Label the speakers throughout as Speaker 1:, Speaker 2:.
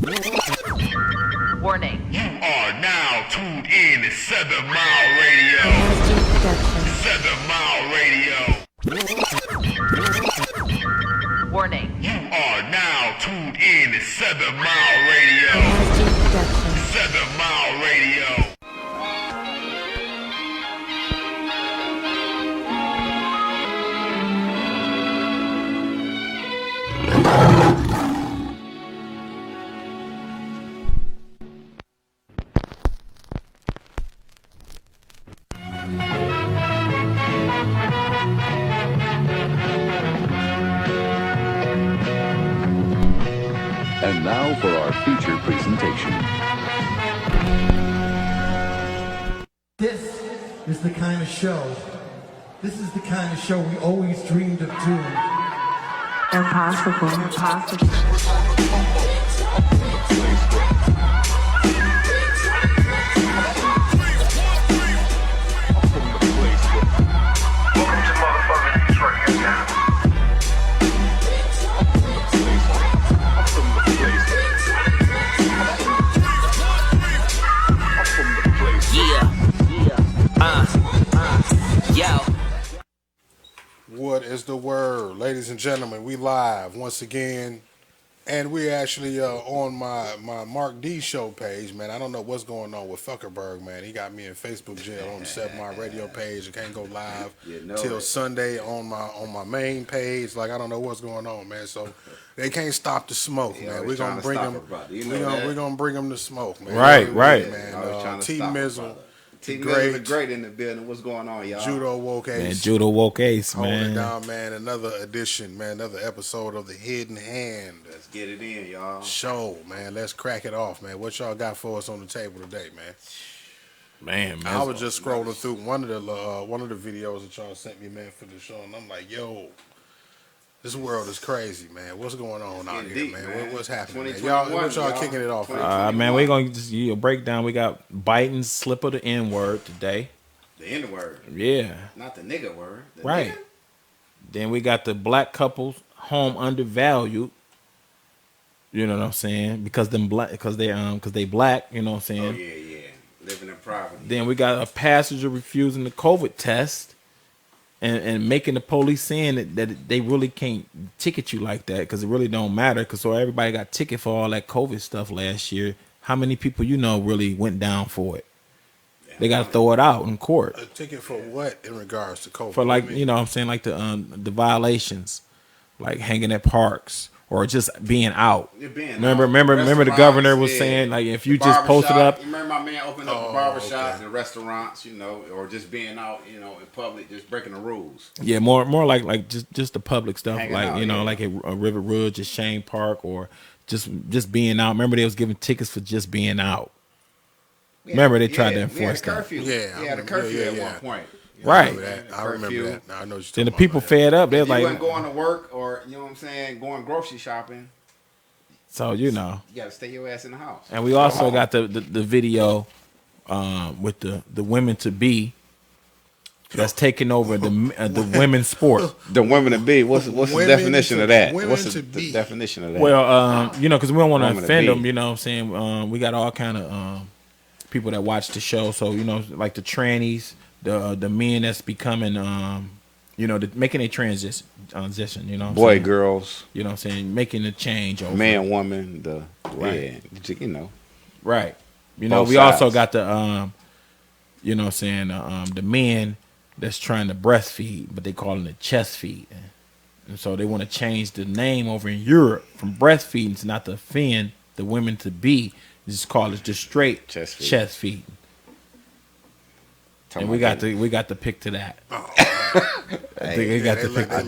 Speaker 1: Warning.
Speaker 2: You are now tuned in to 7 Radio. 7 Radio.
Speaker 1: Warning.
Speaker 2: You are now tuned in to 7 Radio. 7 Radio.
Speaker 3: And now for our feature presentation.
Speaker 4: This is the kind of show. This is the kind of show we always dreamed of doing.
Speaker 5: Impossible.
Speaker 6: What is the word? Ladies and gentlemen, we live once again. And we're actually on my Mark D show page, man. I don't know what's going on with Fuckerberg, man. He got me in Facebook jail on the 7mileradio page. I can't go live till Sunday on my main page. Like, I don't know what's going on, man. So they can't stop the smoke, man. We're gonna bring them. We're gonna bring them the smoke, man.
Speaker 7: Right,
Speaker 6: man. T Mizzle.
Speaker 8: Great in the building. What's going on, y'all?
Speaker 6: Judo Woke Ace.
Speaker 7: Man, Judo Woke Ace, man.
Speaker 6: Hold it down, man. Another edition, man. Another episode of The Hidden Hand.
Speaker 8: Let's get it in, y'all.
Speaker 6: Show, man. Let's crack it off, man. What y'all got for us on the table today, man?
Speaker 7: Man.
Speaker 6: I was just scrolling through one of the videos that y'all sent me, man, for the show, and I'm like, yo, this world is crazy, man. What's going on out here, man? What's happening, man? Y'all kicking it off?
Speaker 7: Man, we're going to just break down. We got Biden's slip of the N-word today.
Speaker 8: The N-word?
Speaker 7: Yeah.
Speaker 8: Not the nigga word.
Speaker 7: Right.
Speaker 8: Nigga?
Speaker 7: Then we got the black couples home undervalued. You know what I'm saying? Because they black, you know what I'm saying?
Speaker 8: Oh, yeah. Living in poverty.
Speaker 7: Then we got a passenger refusing the COVID test. And making the police saying that they really can't ticket you like that because it really don't matter. Because so everybody got ticket for all that COVID stuff last year. How many people really went down for it? They got to throw it out in court.
Speaker 6: A ticket for what in regards to COVID?
Speaker 7: For you know what I'm saying, like the violations, like hanging at parks or just being out. Remember the governor was saying, like, if you just posted up.
Speaker 8: You remember my man opened up barbershops and restaurants, you know, or just being out, you know, in public, just breaking the rules.
Speaker 7: Yeah, more like just the public stuff, hanging like out, you know, like at River Rouge, just Shane Park, or just being out. Remember they was giving tickets for just being out. Remember they tried to enforce that.
Speaker 8: The curfew at one point.
Speaker 7: Right.
Speaker 6: I remember that. I know.
Speaker 7: Then the people fed up. They're like,
Speaker 8: you wasn't going to work or, you know what I'm saying, going grocery shopping.
Speaker 7: So, you know.
Speaker 8: You got to stay your ass in the house.
Speaker 7: And we also got the video with the women to be that's taking over the women's sport.
Speaker 8: The women to be. What's the definition of that? What's the definition of that?
Speaker 7: Well, you know, because we don't want to offend them, you know what I'm saying? We got all kind of people that watch the show. So, you know, like the trannies. The men that's becoming, you know, making a transition, you know,
Speaker 8: boy, girls,
Speaker 7: you know what I'm saying, making a change over
Speaker 8: man, woman, you know,
Speaker 7: right. You know, we also got the, you know what I'm saying, the men that's trying to breastfeed, but they call it chest feed, and so they want to change the name over in Europe from breastfeeding to not to offend the women to be, just call it just straight chest feeding. And we got the pick to that.
Speaker 8: I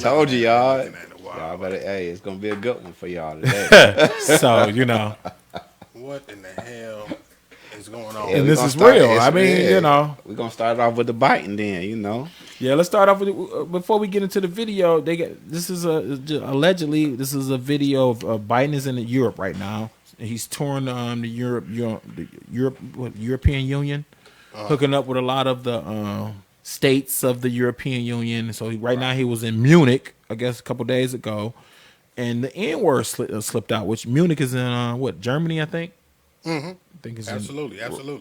Speaker 8: told you, y'all. Y'all better. Hey, it's gonna be a good one for y'all today.
Speaker 7: So you know,
Speaker 6: what in the hell is going on?
Speaker 7: And this is real. I mean, you know,
Speaker 8: we're gonna start off with the biting, then. You know.
Speaker 7: Yeah, let's start off with before we get into the video. This is allegedly this is a video of Biden is in Europe right now. He's touring the European Union. Hooking up with a lot of the states of the European Union. So right now he was in Munich, I guess a couple days ago, and the N-word slipped out, which Munich is in Germany, I think.
Speaker 6: Mm-hmm.
Speaker 7: I think it's
Speaker 6: Absolutely.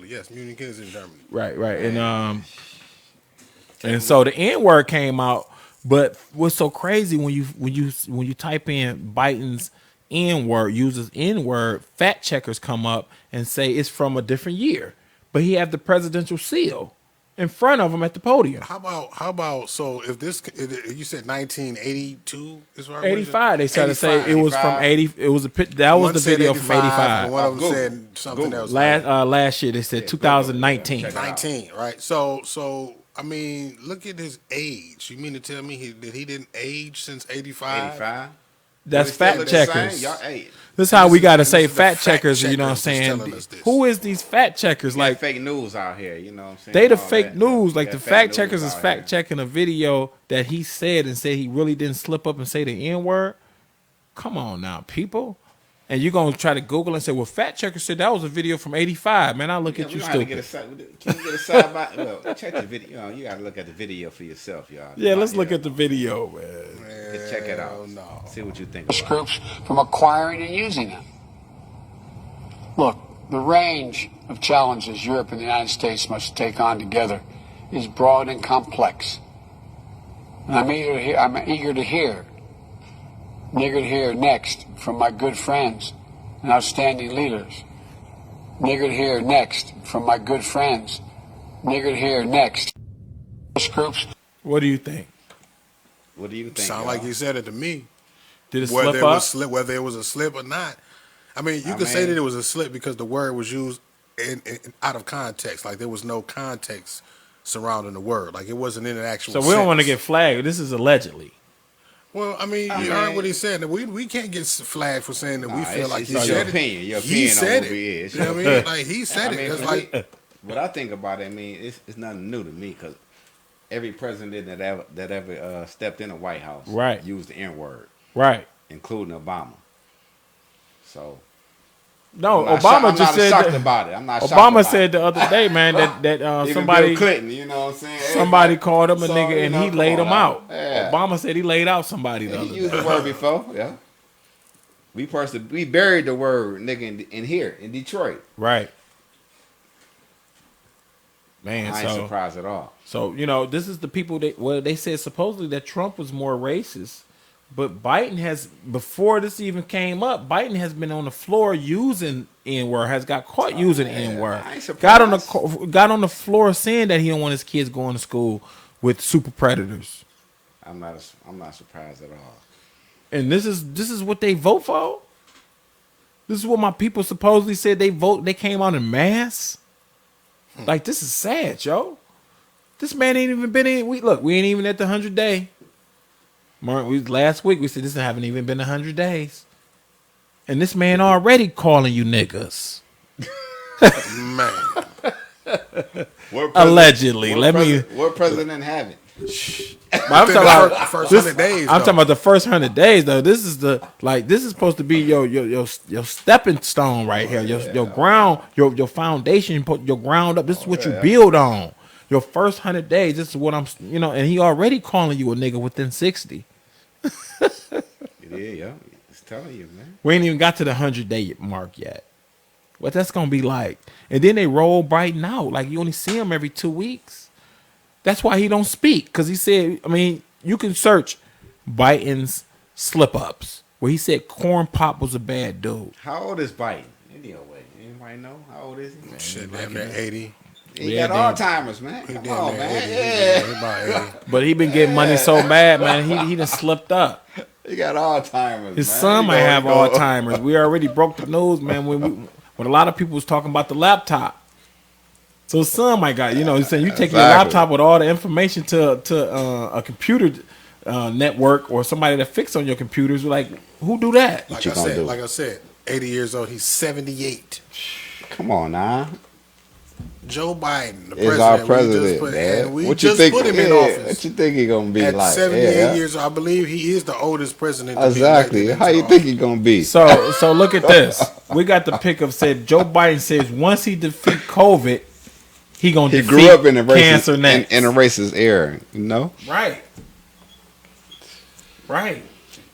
Speaker 6: Yes, Munich is in Germany.
Speaker 7: Right. And so the N-word came out, but what's so crazy when you type in Biden's N-word, uses N-word, fact checkers come up and say it's from a different year, but he had the presidential seal in front of him at the podium.
Speaker 6: How about so if you said 1982 is right?
Speaker 7: 85. They tried to say it was from 80. It was that was the video from 85.
Speaker 6: One of them said something else.
Speaker 7: Last year they said 2019.
Speaker 6: 19, right? So I mean, look at his age. You mean to tell me that he didn't age since 85?
Speaker 8: 85.
Speaker 7: That's fact checkers.
Speaker 8: Y'all, hey,
Speaker 7: this is how we got to say
Speaker 6: this is
Speaker 7: fact
Speaker 6: the fact
Speaker 7: checkers. You know what I'm
Speaker 6: checkers
Speaker 7: saying?
Speaker 6: telling us this.
Speaker 7: Who is these fact checkers?
Speaker 8: like
Speaker 7: Like
Speaker 8: fake news out here. You know what I'm saying?
Speaker 7: they the
Speaker 8: All
Speaker 7: fake
Speaker 8: that.
Speaker 7: news. Like
Speaker 8: Yeah,
Speaker 7: the
Speaker 8: fake
Speaker 7: fact
Speaker 8: news
Speaker 7: checkers is
Speaker 8: out
Speaker 7: fact
Speaker 8: here.
Speaker 7: checking a video that he said and said he really didn't slip up and say the N word. Come on now, people. And you're going to try to Google and say, well, fact checker said that was a video from 85. Man, I look at you stupid.
Speaker 8: Can you get a side by? Well, check the video. You know, you got to look at the video for yourself, y'all.
Speaker 7: Yeah, let's look at the video, man.
Speaker 8: Check it out.
Speaker 6: No.
Speaker 8: See what you think.
Speaker 1: Groups from acquiring and using them. Look, the range of challenges Europe and the United States must take on together is broad and complex. And I'm eager to hear next from my good friends and outstanding leaders. Nigger to hear next from my good friends. Nigger to hear next. Groups.
Speaker 7: What do you think?
Speaker 8: What do you think?
Speaker 6: Sound like he said it to me.
Speaker 7: Did it
Speaker 6: Whether
Speaker 7: slip up?
Speaker 6: whether it was a slip or not. I mean, you could say that it was a slip because the word was used in out of context. Like there was no context surrounding the word. Like it wasn't in an actual
Speaker 7: So we don't
Speaker 6: sense.
Speaker 7: want to get flagged. This is allegedly.
Speaker 6: Well, I mean, you heard what he said. That we can't get flagged for saying that we feel like he
Speaker 8: it's
Speaker 6: said
Speaker 8: your
Speaker 6: it.
Speaker 8: opinion. Your
Speaker 6: He
Speaker 8: opinion
Speaker 6: said
Speaker 8: on who he
Speaker 6: it.
Speaker 8: is.
Speaker 6: You know what I mean? Like he said it. It's like
Speaker 8: what I think about it, I mean, it's nothing new to me because every president that ever stepped in the White House
Speaker 7: Right.
Speaker 8: used the N word,
Speaker 7: Right.
Speaker 8: including Obama. So
Speaker 7: No,
Speaker 8: I'm
Speaker 7: Obama
Speaker 8: not
Speaker 7: just said
Speaker 8: shocked
Speaker 7: that-
Speaker 8: about it. I'm not shocked
Speaker 7: Obama
Speaker 8: about
Speaker 7: said
Speaker 8: it.
Speaker 7: the other day, man, that
Speaker 8: Even
Speaker 7: somebody
Speaker 8: Bill Clinton, you know what I'm saying?
Speaker 7: somebody called him a
Speaker 8: So,
Speaker 7: nigga
Speaker 8: you
Speaker 7: and
Speaker 8: know,
Speaker 7: he
Speaker 8: come
Speaker 7: laid
Speaker 8: on
Speaker 7: him
Speaker 8: now.
Speaker 7: out.
Speaker 8: Yeah.
Speaker 7: Obama said he laid out somebody the
Speaker 8: He
Speaker 7: other
Speaker 8: used
Speaker 7: day.
Speaker 8: the word before, yeah. We buried the word nigga in here in Detroit.
Speaker 7: Right. Man,
Speaker 8: I ain't surprised at all.
Speaker 7: So, you know, this is the people they said supposedly that Trump was more racist, but Biden has, before this even came up, Biden has been on the floor using N-word, has got caught using N-word.
Speaker 8: I ain't
Speaker 7: Got on the floor saying that he don't want his kids going to school with super predators.
Speaker 8: I'm not surprised at all.
Speaker 7: And this is what they vote for? This is what my people supposedly said they came out in mass? Like, this is sad, yo. This man ain't even been in. We ain't even at the 100 day. Mark, last week we said this haven't even been 100 days. And this man already calling you niggas.
Speaker 6: man.
Speaker 7: Allegedly.
Speaker 8: What president have it?
Speaker 7: I'm talking about
Speaker 6: first 100 days.
Speaker 7: I'm talking about the first 100 days though. This is supposed to be your stepping stone right here. Your ground, your foundation, your ground up. This is what you build on. Your first 100 days. This is what I'm, and he already calling you a nigga within 60.
Speaker 8: Yeah, it's telling you, man.
Speaker 7: We ain't even got to the 100-day mark yet. What that's gonna be like. And then they roll Biden out. Like you only see him every 2 weeks. That's why he don't speak. Because he said, I mean, you can search Biden's slip-ups where he said Corn Pop was a bad dude.
Speaker 8: How old is Biden? Anybody know? How old is he?
Speaker 6: Shit, damn near 80.
Speaker 8: He got Alzheimer's, man. Come on, man. Yeah.
Speaker 6: He about 80.
Speaker 7: But he been getting money so bad, man. He done slipped up.
Speaker 8: He got Alzheimer's.
Speaker 7: His
Speaker 8: man.
Speaker 7: son
Speaker 8: He
Speaker 7: might have
Speaker 8: go-
Speaker 7: Alzheimer's. We already broke the news, man. When a lot of people was talking about the laptop. So his son might got, he's saying you take your laptop with all the information to a computer network or somebody that fix on your computers. Like, who do that?
Speaker 6: Like I said, 80 years old. He's 78.
Speaker 8: Come on, now.
Speaker 6: Joe Biden, the
Speaker 8: Is
Speaker 6: president.
Speaker 8: our president, man.
Speaker 6: We
Speaker 8: What
Speaker 6: just
Speaker 8: you think?
Speaker 6: put him in office.
Speaker 8: What you think he gonna be
Speaker 6: At
Speaker 8: like?
Speaker 6: 78 years old, I believe he is the oldest president. to be
Speaker 8: Exactly.
Speaker 6: elected
Speaker 8: How
Speaker 6: into
Speaker 8: you
Speaker 6: office.
Speaker 8: think he gonna be?
Speaker 7: So look at this. We got the pick of said Joe Biden says once he defeat COVID, he gonna
Speaker 8: He
Speaker 7: defeat
Speaker 8: grew up in a
Speaker 7: cancer
Speaker 8: racist
Speaker 7: next.
Speaker 8: in a racist era, you know.
Speaker 7: Right.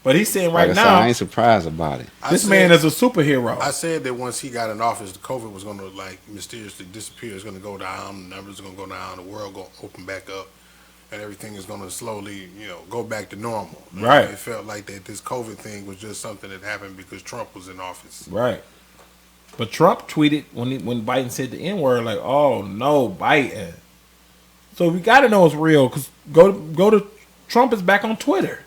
Speaker 7: But he's saying
Speaker 8: Like
Speaker 7: right
Speaker 8: I said,
Speaker 7: now,
Speaker 8: I ain't surprised about it.
Speaker 7: this man is a superhero.
Speaker 6: I said that once he got in office, the COVID was going to like mysteriously disappear. It's going to go down. The numbers are going to go down. The world going to open back up, and everything is going to slowly, go back to normal.
Speaker 7: Right.
Speaker 6: It felt like that this COVID thing was just something that happened because Trump was in office.
Speaker 7: Right. But Trump tweeted when Biden said the N-word, like, "Oh no, Biden." So we got to know it's real because go to Trump is back on Twitter.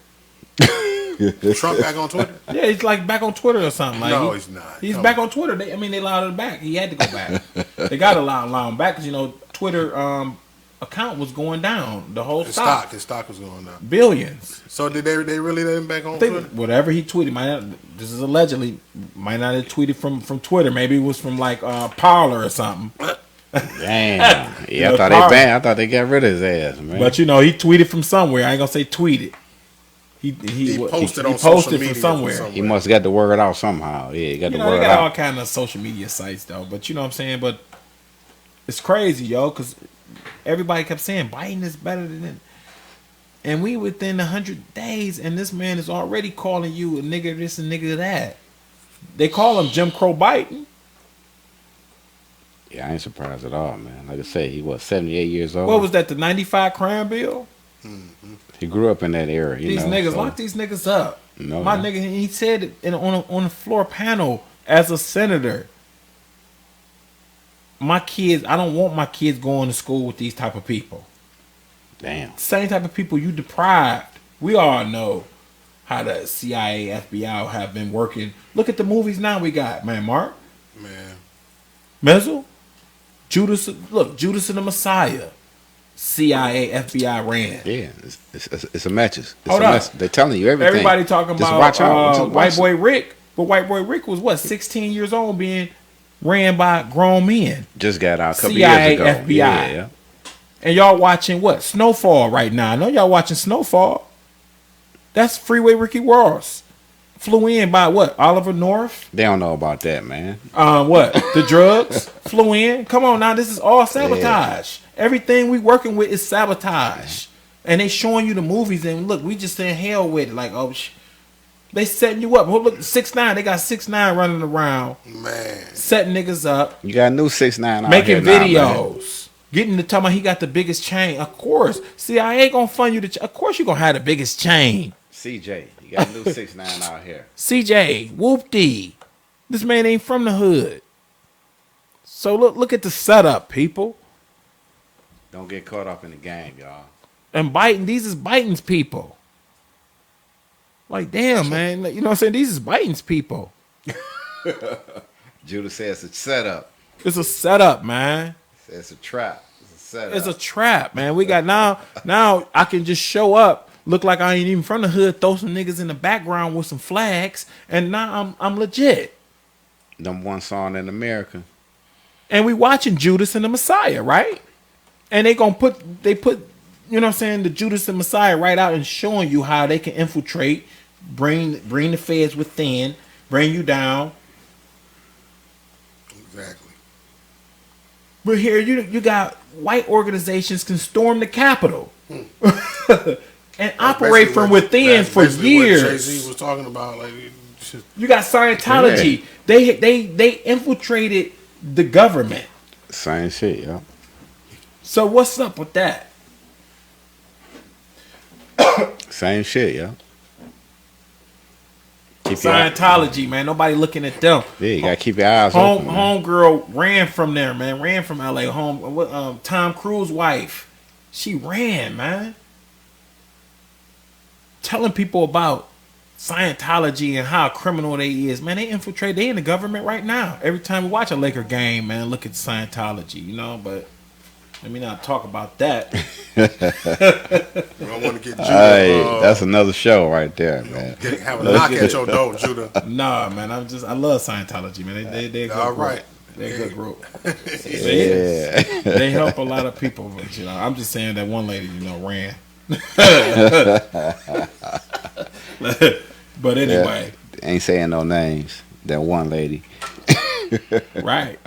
Speaker 6: Trump back on Twitter?
Speaker 7: Yeah, he's like back on Twitter or something. Like,
Speaker 6: no, he's not.
Speaker 7: He's back on Twitter. They allowed him back. He had to go back. They got to allow him back because Twitter account was going down. The whole
Speaker 6: His
Speaker 7: stock
Speaker 6: was going down.
Speaker 7: Billions.
Speaker 6: So did they really let him back on Twitter?
Speaker 7: Whatever he tweeted, this is allegedly, might not have tweeted from Twitter. Maybe it was from like Parler or something.
Speaker 8: Damn. Yeah, I thought they got rid of his ass, man.
Speaker 7: But he tweeted from somewhere. I ain't gonna say tweeted. He
Speaker 6: posted on
Speaker 7: social
Speaker 6: social media
Speaker 7: from somewhere.
Speaker 8: He must have got the word out somehow. Yeah, he got the word
Speaker 7: they got
Speaker 8: out.
Speaker 7: all kind of social media sites though. But you know what I'm saying. But it's crazy, yo, because everybody kept saying Biden is better than it. And we within 100 days, and this man is already calling you a nigga this and nigga that. They call him Jim Crow Biden.
Speaker 8: Yeah, I ain't surprised at all, man. Like I say, he was 78 years old.
Speaker 7: What was that? The 95 crime bill?
Speaker 8: Mm-hmm. He grew up in that era.
Speaker 7: These niggas, lock these niggas up.
Speaker 8: No,
Speaker 7: my nigga, he said it on a floor panel as a senator. My kids, I don't want my kids going to school with these type of people.
Speaker 8: Damn.
Speaker 7: Same type of people you deprived. We all know how the CIA, FBI have been working. Look at the movies now we got, man. Mark,
Speaker 6: man,
Speaker 7: Mezzle, Judas. Look, Judas and the Messiah. CIA, FBI ran.
Speaker 8: Yeah, it's a matches.
Speaker 7: Hold up.
Speaker 8: They're telling you everything.
Speaker 7: Everybody talking
Speaker 8: Just
Speaker 7: about
Speaker 8: watch out.
Speaker 7: White Boy Rick, but White Boy Rick was what 16 years old, being ran by grown men.
Speaker 8: Just got out a couple
Speaker 7: CIA,
Speaker 8: years ago.
Speaker 7: FBI.
Speaker 8: Yeah.
Speaker 7: And y'all watching what? Snowfall right now. I know y'all watching Snowfall. That's Freeway Ricky Ross. Flew in by what? Oliver North?
Speaker 8: They don't know about that, man.
Speaker 7: What? The drugs? Flew in? Come on now, this is all sabotage. Yeah. Everything we working with is sabotage. And they showing you the movies and look, we just saying hell with it. Like, oh, they setting you up. Oh, look, 6ix9ine. They got 6ix9ine running around.
Speaker 6: Man.
Speaker 7: Setting niggas up.
Speaker 8: You got a new 6ix9ine out
Speaker 7: making
Speaker 8: here
Speaker 7: videos. Now, getting to tell me he got the biggest chain. Of course. CIA gonna fund you. Of course you gonna have the biggest chain.
Speaker 8: CJ. You got a new 6ix9ine out here.
Speaker 7: CJ. Whoop-dee. This man ain't from the hood. So look at the setup, people.
Speaker 8: Don't get caught up in the game, y'all.
Speaker 7: And Biden, these is Biden's people. Like, damn, man. You know what I'm saying? These is Biden's people.
Speaker 8: Judah says it's a setup.
Speaker 7: It's a setup, man.
Speaker 8: It's a trap. It's a setup.
Speaker 7: It's a trap, man. We got now I can just show up, look like I ain't even from the hood, throw some niggas in the background with some flags, and now I'm legit.
Speaker 8: Number one song in America.
Speaker 7: And we watching Judas and the Messiah, right? And they put, you know what I'm saying, the Judas and Messiah right out and showing you how they can infiltrate, bring the feds within, bring you down.
Speaker 6: Exactly.
Speaker 7: But here you got white organizations can storm the Capitol and operate from within for years.
Speaker 6: What Jay-Z was talking about, like,
Speaker 7: you got Scientology. Yeah. They infiltrated the government.
Speaker 8: Same shit, yeah.
Speaker 7: So what's up with that?
Speaker 8: Same shit, yeah.
Speaker 7: Scientology, man. Nobody looking at them.
Speaker 8: Yeah, you gotta keep your eyes open.
Speaker 7: Homegirl ran from there, man. Ran from LA. Tom Cruise's wife. She ran, man. Telling people about Scientology and how criminal they is, man. They infiltrate. They in the government right now. Every time we watch a Laker game, man, look at Scientology, you know. But let me not talk about that.
Speaker 6: I don't want to get Judah.
Speaker 8: Hey, that's another show right there, man.
Speaker 6: Have a knock at your door, Judah.
Speaker 7: Nah, man. I love Scientology, man. They
Speaker 6: all right.
Speaker 7: They're a good group. They help a lot of people. But, you know, I'm just saying that one lady, you know, ran. But anyway,
Speaker 8: ain't saying no names. That one lady.
Speaker 7: Right.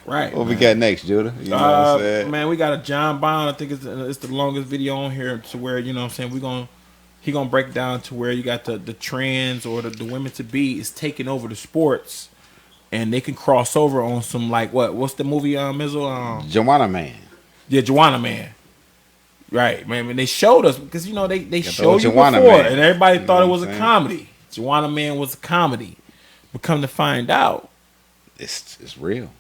Speaker 8: What we got next, Judah? You know what I'm saying?
Speaker 7: Man, we got a John Bond. I think it's the longest video on here to where, you know what I'm saying, we're going to he gonna break down to where you got the trans or the women to be is taking over the sports, and they can cross over on some like what's the movie Mizzle
Speaker 8: Joanna Man.
Speaker 7: yeah, Joanna Man. Right, man. When they showed us, because they showed you
Speaker 8: Joanna
Speaker 7: before,
Speaker 8: Man.
Speaker 7: and everybody
Speaker 8: You know
Speaker 7: thought it
Speaker 8: what
Speaker 7: was
Speaker 8: I'm
Speaker 7: a
Speaker 8: saying?
Speaker 7: comedy. Joanna Man was a comedy, but come to find out,
Speaker 8: It's real.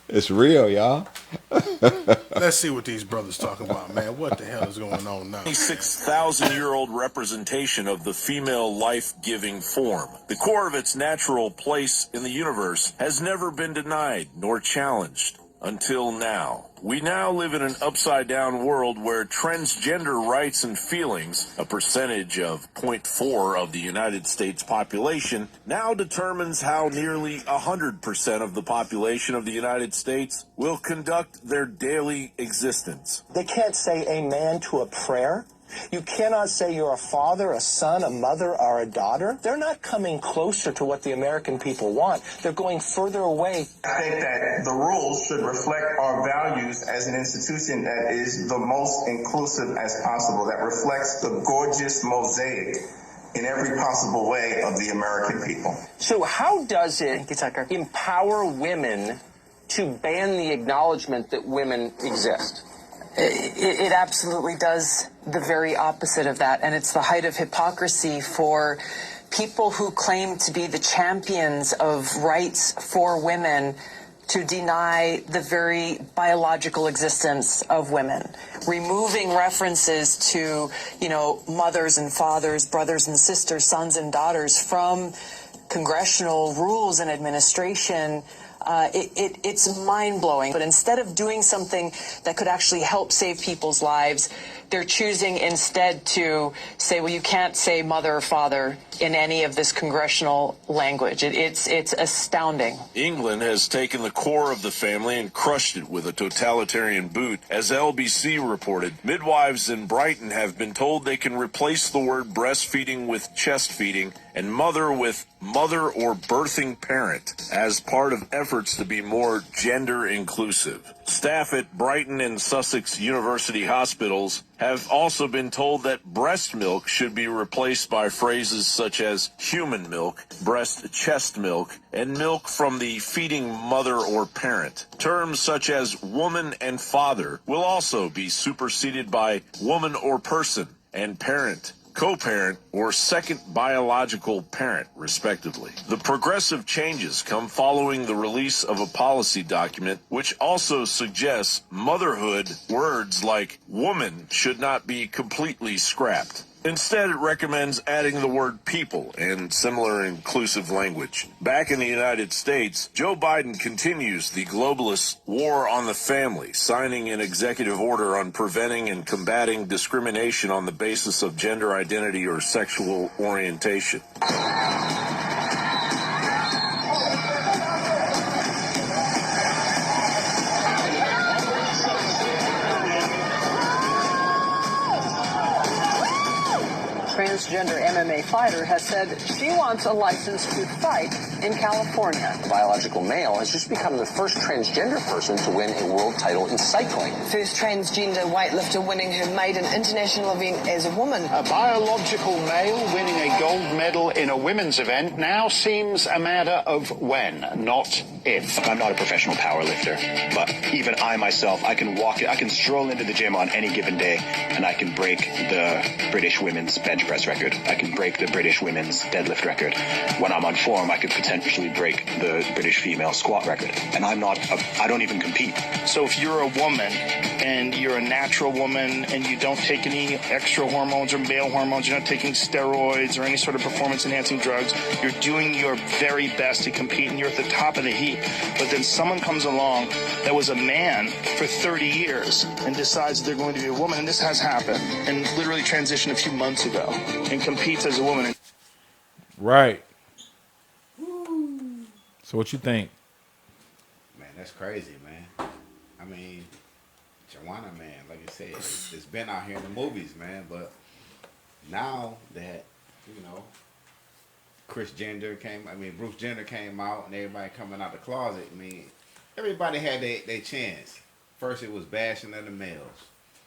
Speaker 8: It's real, y'all.
Speaker 6: Let's see what these brothers talk about, man. What the hell is going on now?
Speaker 5: 26,000-year-old representation of the female life-giving form. The core of its natural place in the universe has never been denied nor challenged until now. We now live in an upside-down world where transgender rights and feelings, a percentage of 0.4 of the United States population, now determines how nearly 100% of the population of the United States will conduct their daily existence.
Speaker 9: They can't say amen to a prayer. You cannot say you're a father, a son, a mother, or a daughter. They're not coming closer to what the American people want. They're going further away.
Speaker 10: I think that the rules should reflect our values as an institution that is the most inclusive as possible, that reflects the gorgeous mosaic in every possible way of the American people.
Speaker 9: So how does it empower women to ban the acknowledgement that women exist?
Speaker 11: It absolutely does the very opposite of that, and it's the height of hypocrisy for people who claim to be the champions of rights for women to deny the very biological existence of women, removing references to, mothers and fathers, brothers and sisters, sons and daughters from congressional rules and administration. It's mind-blowing. But instead of doing something that could actually help save people's lives, they're choosing instead to say, well, you can't say mother or father in any of this congressional language. It's astounding.
Speaker 5: England has taken the core of the family and crushed it with a totalitarian boot. As LBC reported, midwives in Brighton have been told they can replace the word breastfeeding with chest feeding and mother with mother or birthing parent as part of efforts to be more gender inclusive. Staff at Brighton and Sussex University hospitals have also been told that breast milk should be replaced by phrases such as human milk, breast chest milk, and milk from the feeding mother or parent. Terms such as woman and father will also be superseded by woman or person and parent, co-parent, or second biological parent, respectively. The progressive changes come following the release of a policy document which also suggests motherhood words like woman should not be completely scrapped. Instead, it recommends adding the word people and similar inclusive language. Back in the United States, Joe Biden continues the globalist war on the family, signing an executive order on preventing and combating discrimination on the basis of gender identity or sexual orientation.
Speaker 11: Transgender MMA fighter has said she wants a license to fight in California.
Speaker 9: The biological male has just become the first transgender person to win a world title in cycling.
Speaker 11: First transgender weightlifter winning her maiden international event as a woman.
Speaker 12: A biological male winning a gold medal in a women's event now seems a matter of when, not if.
Speaker 13: I'm not a professional power lifter, but even I myself, I can stroll into the gym on any given day and I can break the British women's bench press record. I can break the British women's deadlift record. When I'm on form, I could potentially break the British female squat record. And I don't even compete.
Speaker 12: So if you're a woman and you're a natural woman and you don't take any extra hormones or male hormones, you're not taking steroids or any sort of performance enhancing drugs, you're doing your very best to compete and you're at the top of the heap. But then someone comes along that was a man for 30 years and decides they're going to be a woman, and this has happened, and literally transitioned a few months ago, and competes as a woman.
Speaker 7: Right. So what you think?
Speaker 8: Man, that's crazy, man. I mean, Joanna, man, like I said, it's been out here in the movies, man, but now that, Bruce Jenner came out and everybody coming out the closet, I mean, everybody had their chance. First it was bashing of the males.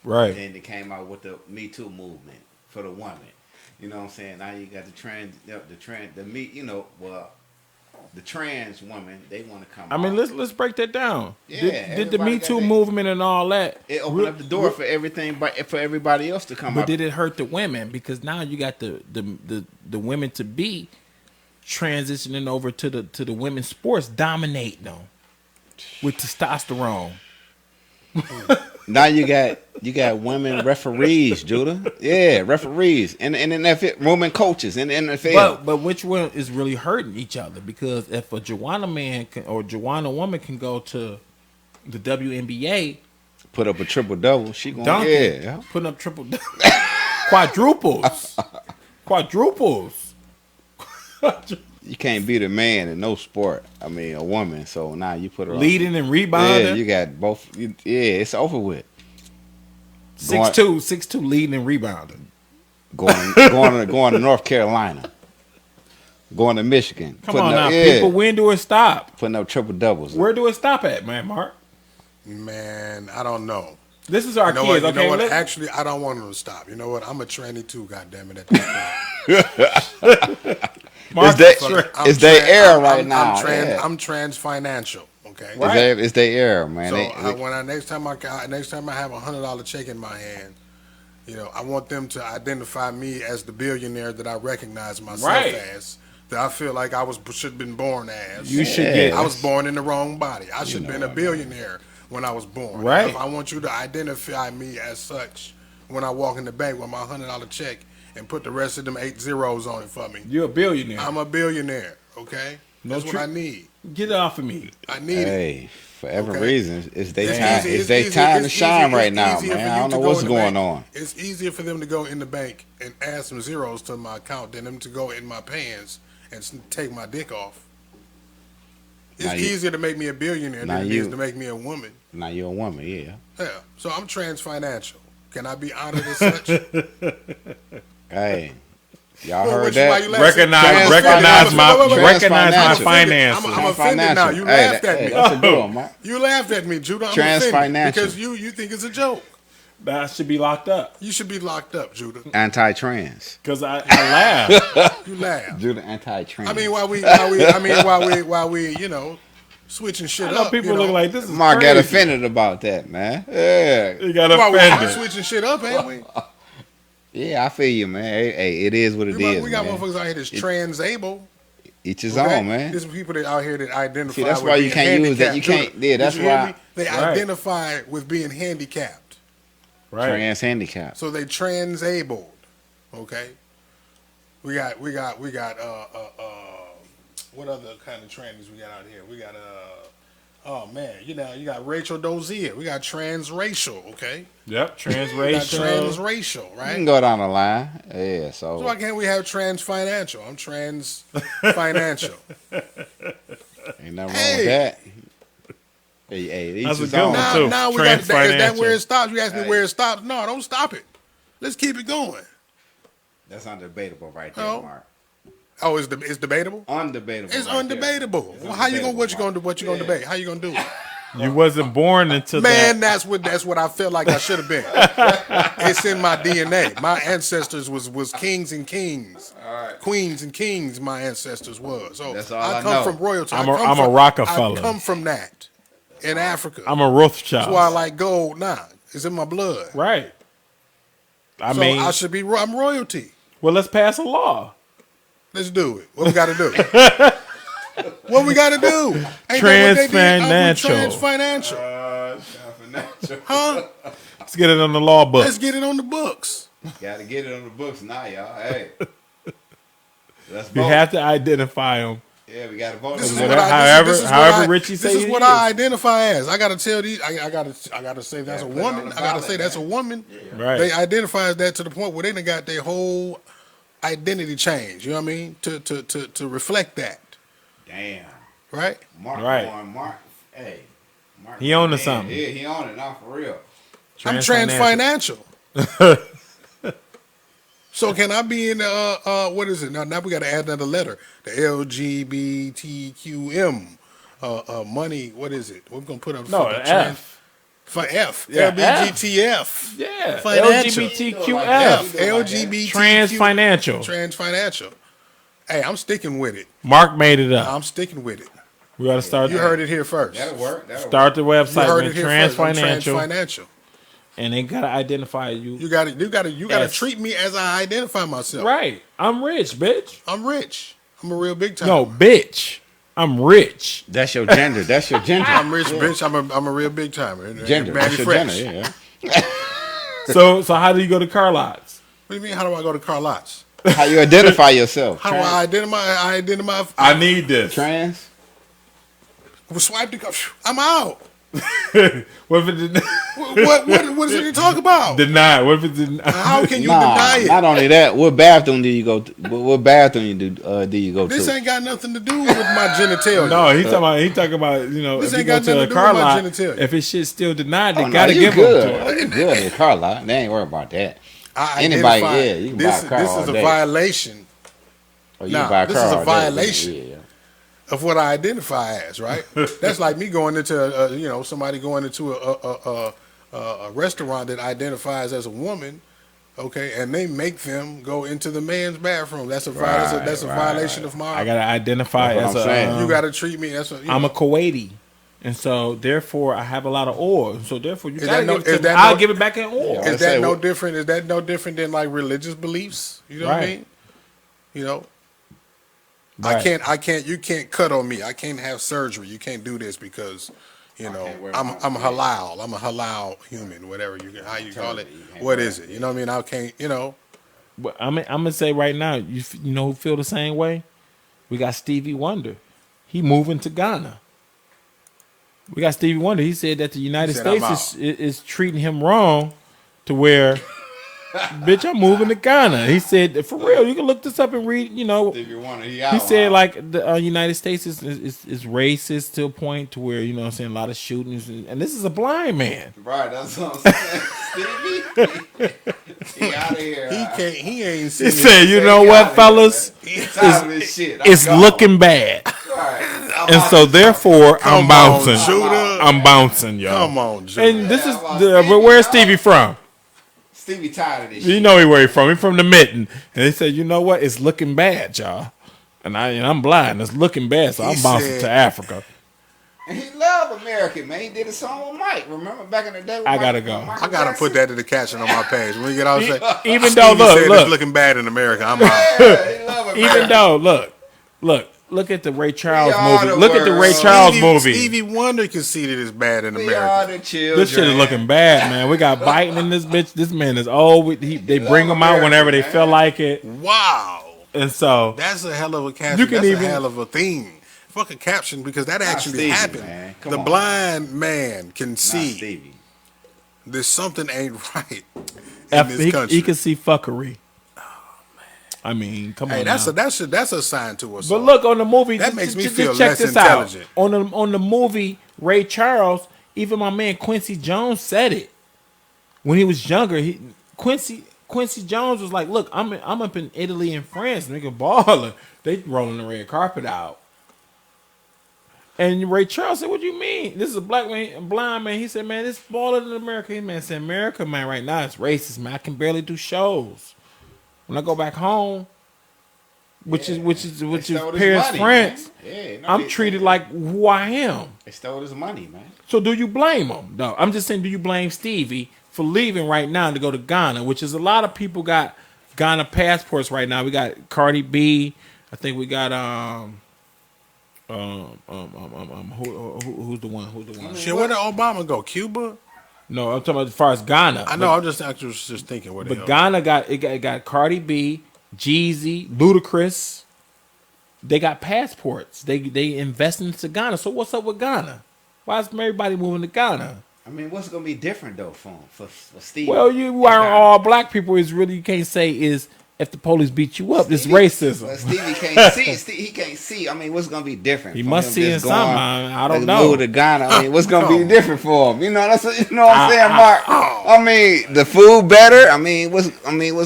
Speaker 7: Right.
Speaker 8: Then they came out with the Me Too movement for the woman. You know what I'm saying? Now you got the trans woman. They want to come.
Speaker 7: I mean, let's break that down.
Speaker 8: Yeah,
Speaker 7: did the Me Too movement and all that?
Speaker 8: It opened up the door for everything, for everybody else to come.
Speaker 7: But did it hurt the women? Because now you got the women to be transitioning over to the women's sports, dominating them with testosterone.
Speaker 8: Now you got women referees, Judah. Yeah, referees, and NFL, women coaches in the NFL.
Speaker 7: But which one is really hurting each other? Because if a Joanna man or Joanna woman can go to the WNBA,
Speaker 8: put up a triple double, she going
Speaker 7: putting up quadruples.
Speaker 8: You can't beat a man in no sport. I mean, a woman. So now you put her
Speaker 7: leading and rebounding.
Speaker 8: Yeah, you got both. It's over with.
Speaker 7: 6'2", leading and rebounding.
Speaker 8: Going to North Carolina. Going to Michigan.
Speaker 7: Come on now, people. When do it stop?
Speaker 8: Putting up triple doubles.
Speaker 7: Where do it stop at, man, Mark?
Speaker 6: Man, I don't know.
Speaker 7: This is our kids.
Speaker 6: You
Speaker 7: okay,
Speaker 6: know what? Actually, I don't want them to stop. You know what? I'm a tranny too. Goddamn it! At this point.
Speaker 8: It's their era right now.
Speaker 6: I'm trans financial. Okay,
Speaker 8: right. It's their era, man.
Speaker 6: So next time I have $100 check in my hand, I want them to identify me as the billionaire that I recognize myself as. That I feel like should have been born as.
Speaker 7: You should get.
Speaker 6: I was born in the wrong body. I should have been a billionaire when I was born.
Speaker 7: Right.
Speaker 6: I want you to identify me as such when I walk in the bank with my $100 check and put the rest of them 8 zeros on it for me.
Speaker 7: You're a billionaire.
Speaker 6: I'm a billionaire. Okay. That's what I need.
Speaker 7: Get it off of me.
Speaker 6: I need it.
Speaker 8: For every reason, it's their time. It's their time to shine right now, man. I don't know what's going on.
Speaker 6: It's easier for them to go in the bank and add some zeros to my account than them to go in my pants and take my dick off. It's easier to make me a billionaire than it is to make me a woman.
Speaker 8: Now you're a woman, yeah.
Speaker 6: Yeah. So I'm trans financial. Can I be honored as such?
Speaker 8: Hey. Y'all heard that?
Speaker 7: Recognize my finances.
Speaker 6: I'm offended now. You laughed at me.
Speaker 8: That's a good one, Mark.
Speaker 6: You laughed at me, Judah. I'm
Speaker 8: trans
Speaker 6: offended
Speaker 8: financial.
Speaker 6: because you think it's a joke.
Speaker 7: That should be locked up.
Speaker 6: You should be locked up, Judah.
Speaker 8: Anti-trans.
Speaker 7: Because I laugh.
Speaker 6: You laugh.
Speaker 8: Judah anti-trans.
Speaker 6: I mean, while we, switching shit up.
Speaker 7: I know people look like this is
Speaker 8: Mark
Speaker 7: crazy.
Speaker 8: got offended about that, man. Yeah.
Speaker 7: He got offended.
Speaker 6: We switching shit up, ain't we?
Speaker 8: Yeah, I feel you, man. Hey, it is what it is.
Speaker 6: We got motherfuckers out here that's transable.
Speaker 8: Each his own, man.
Speaker 6: There's people that out here that identify.
Speaker 8: See, that's why you can't use that. You can't. Yeah, that's why
Speaker 6: they identify with being handicapped.
Speaker 8: Right. Trans handicapped.
Speaker 6: So they transabled. Okay. We got what other kind of trannies we got out here? We got oh man, you got Rachel Dozier. We got transracial, okay?
Speaker 7: Yep, transracial.
Speaker 6: Transracial, right?
Speaker 8: You can go down the line. Yeah, so
Speaker 6: why can't we have trans financial? I'm trans financial.
Speaker 8: Ain't nothing wrong with that. Hey,
Speaker 7: that's a good one too.
Speaker 6: Now we got is that where it stops? You asked me where it stops. No, don't stop it. Let's keep it going.
Speaker 8: That's undebatable right there, Mark.
Speaker 6: Oh, it's debatable?
Speaker 8: Undebatable.
Speaker 6: It's undebatable. Well, how you gonna what you gonna debate? How you gonna do it?
Speaker 7: You wasn't born into
Speaker 6: that. Man, that's what I felt like I should have been. It's in my DNA. My ancestors was kings and kings. Queens and kings my ancestors was. So
Speaker 8: that's all
Speaker 6: I come from royalty.
Speaker 7: I'm a Rockefeller.
Speaker 6: I come from that. In Africa.
Speaker 7: I'm a Rothschild.
Speaker 6: That's why I like gold now. It's in my blood.
Speaker 7: Right.
Speaker 6: I should be I'm royalty.
Speaker 7: Well, let's pass a law.
Speaker 6: Let's do it. What we got to do? What we got to do?
Speaker 7: Trans financial.
Speaker 6: Trans financial. Huh?
Speaker 7: Let's get it on the law books.
Speaker 6: Let's get it on the books.
Speaker 8: Got to get it on the books now, y'all. Hey. Let's vote.
Speaker 7: You have to identify them.
Speaker 8: Yeah, we got to vote.
Speaker 7: However Richie says.
Speaker 6: This is what I identify as. I got to tell these. I got to say that's a woman. I got to say that's a woman.
Speaker 7: Right.
Speaker 6: They identify as that to the point where they done got their whole identity change. You know what I mean? To reflect that.
Speaker 8: Damn.
Speaker 6: Right.
Speaker 8: Mark. Hey. Mark.
Speaker 7: He owned something.
Speaker 8: Yeah, he owned it now for real.
Speaker 6: I'm trans financial. So can I be in what is it? Now we got to add another letter. The LGBTQM money. What is it? We're gonna put up
Speaker 7: F.
Speaker 6: For F.
Speaker 7: Yeah,
Speaker 6: LBGTF.
Speaker 7: Yeah.
Speaker 6: Financial.
Speaker 7: LGBTQF.
Speaker 6: LGBTQ.
Speaker 7: Trans financial.
Speaker 6: Trans financial. Hey, I'm sticking with it.
Speaker 7: Mark made it up.
Speaker 6: I'm sticking with it.
Speaker 7: We got to start.
Speaker 6: You heard it here first.
Speaker 8: That'll work.
Speaker 7: Start the website.
Speaker 6: You heard it here
Speaker 7: Trans
Speaker 6: first. I'm
Speaker 7: financial.
Speaker 6: Trans financial.
Speaker 7: And they gotta identify you.
Speaker 6: You gotta treat me as I identify myself.
Speaker 7: Right. I'm rich, bitch.
Speaker 6: I'm rich. I'm a real big time.
Speaker 7: No, bitch. I'm rich.
Speaker 8: That's your gender. That's your gender.
Speaker 6: I'm rich, bitch. I'm a real big timer.
Speaker 8: Gender. That's your
Speaker 6: fresh.
Speaker 8: gender. Yeah.
Speaker 7: So how do you go to car lots?
Speaker 6: What do you mean? How do I go to car lots?
Speaker 8: How you identify yourself?
Speaker 6: How do I identify?
Speaker 7: I need this.
Speaker 8: Trans.
Speaker 6: Swipe the car. I'm out.
Speaker 7: What if it did?
Speaker 6: What is it to talk about?
Speaker 7: Deny. What if it didn't?
Speaker 6: How can you deny it?
Speaker 8: Not only that, what bathroom do you go to? What bathroom do you go to?
Speaker 6: This ain't got nothing to do with my genitalia.
Speaker 7: No, he talking about
Speaker 6: This
Speaker 7: if you
Speaker 6: ain't
Speaker 7: go
Speaker 6: got
Speaker 7: to
Speaker 6: nothing
Speaker 7: a
Speaker 6: to do
Speaker 7: car
Speaker 6: with my
Speaker 7: lot,
Speaker 6: genitalia.
Speaker 7: if his shit's still denied, they
Speaker 8: Oh,
Speaker 7: gotta
Speaker 8: you
Speaker 7: give
Speaker 8: good.
Speaker 7: them to him.
Speaker 8: You good at a car lot. They ain't worried about that. Anybody, you can buy a car
Speaker 6: This
Speaker 8: all
Speaker 6: is a
Speaker 8: day.
Speaker 6: violation.
Speaker 8: Or you can buy a car
Speaker 6: this is a
Speaker 8: all day.
Speaker 6: violation
Speaker 8: Yeah.
Speaker 6: of what I identify as. Right? That's like me going into somebody going into a restaurant that identifies as a woman. Okay, and they make them go into the man's bathroom. That's a violation of my.
Speaker 7: I gotta identify as a.
Speaker 6: You gotta treat me as a.
Speaker 7: I'm a Kuwaiti, and so therefore I have a lot of oil. So therefore you gotta give it to me.
Speaker 6: I'll
Speaker 7: give it back in oil.
Speaker 6: Is that no different? Is that no different than like religious beliefs? You know what I mean? You know.
Speaker 7: Right.
Speaker 6: I can't. You can't cut on me. I can't have surgery. You can't do this because, I'm halal. I'm a halal human. Whatever how you call it. What is it? You know what I mean? I can't.
Speaker 7: But I'm gonna say right now, you know who feel the same way? We got Stevie Wonder. He moving to Ghana. We got Stevie Wonder. He said that the United States is treating him wrong, to where. Bitch, I'm moving to Ghana. He said, for real, you can look this up and read, he said like the United States is racist to a point to where, a lot of shootings. And this is a blind man.
Speaker 8: Right, that's what I'm saying. Stevie, he out of here.
Speaker 6: He ain't
Speaker 7: He said, you know what, fellas? It's looking bad.
Speaker 8: Right.
Speaker 7: And so therefore, I'm bouncing.
Speaker 6: Shooter.
Speaker 7: I'm bouncing, y'all.
Speaker 6: Come on, Judah.
Speaker 7: And this is, but where's Stevie from?
Speaker 8: Stevie tired of this
Speaker 7: You
Speaker 8: shit.
Speaker 7: know where he from. He from the mitten. And he said, you know what? It's looking bad, y'all. And I'm blind. It's looking bad, so I'm bouncing to Africa.
Speaker 8: And he loved American, man. He did a song with Mike. Remember back in the day?
Speaker 7: I gotta go.
Speaker 6: I gotta put that in the caption on my page. When we get out, say,
Speaker 7: Even though, look,
Speaker 6: it's looking bad in America. I'm out.
Speaker 7: Even though, look at the Ray Charles movie. Look at the Ray Charles movie.
Speaker 6: Stevie Wonder conceded it's bad in
Speaker 8: We
Speaker 6: America.
Speaker 8: are the children.
Speaker 7: This shit is looking bad, man. We got Biden in this bitch. This man is old. They bring him out whenever they feel like it.
Speaker 6: Wow.
Speaker 7: And so
Speaker 6: that's a hell of a caption. That's a hell of a theme. Fuck a caption, because that actually happened. The blind man can see there's something ain't right in this country.
Speaker 7: He can see fuckery. I mean, come on.
Speaker 6: That's a sign to us.
Speaker 7: But look, on the movie,
Speaker 6: that makes me
Speaker 7: just
Speaker 6: feel
Speaker 7: check
Speaker 6: less
Speaker 7: this
Speaker 6: intelligent.
Speaker 7: Out. On the movie Ray Charles, even my man Quincy Jones said it when he was younger. Quincy Jones was like, "Look, I'm up in Italy and France, nigga, balling. They rolling the red carpet out." And Ray Charles said, "What do you mean? This is a black man, a blind man." He said, "Man, it's balling in America." He man said, "America, man, right now it's racist, man. I can barely do shows. When I go back home, which is Paris, France, I'm treated like who I am."
Speaker 8: They stole his money, man.
Speaker 7: So do you blame him? No, I'm just saying, do you blame Stevie for leaving right now to go to Ghana, which is a lot of people got Ghana passports right now. We got Cardi B. I think we got who's the one?
Speaker 6: Shit, where did Obama go? Cuba?
Speaker 7: No, I'm talking about as far as Ghana.
Speaker 6: I know. I'm just thinking where they
Speaker 7: But Ghana got Cardi B, Jeezy, Ludacris. They got passports. They invest into Ghana. So what's up with Ghana? Why is everybody moving to Ghana?
Speaker 8: I mean, what's gonna be different though for Steve?
Speaker 7: Well, you are all black people. Is really you can't say is if the police beat you up, it's racism.
Speaker 8: But Stevie can't see. He can't see. I mean, what's gonna be different?
Speaker 7: He must see in something. I don't know.
Speaker 8: Move to Ghana. I mean, what's gonna be different for him? You know, what I'm saying, Mark. I mean, the food better. I mean, what's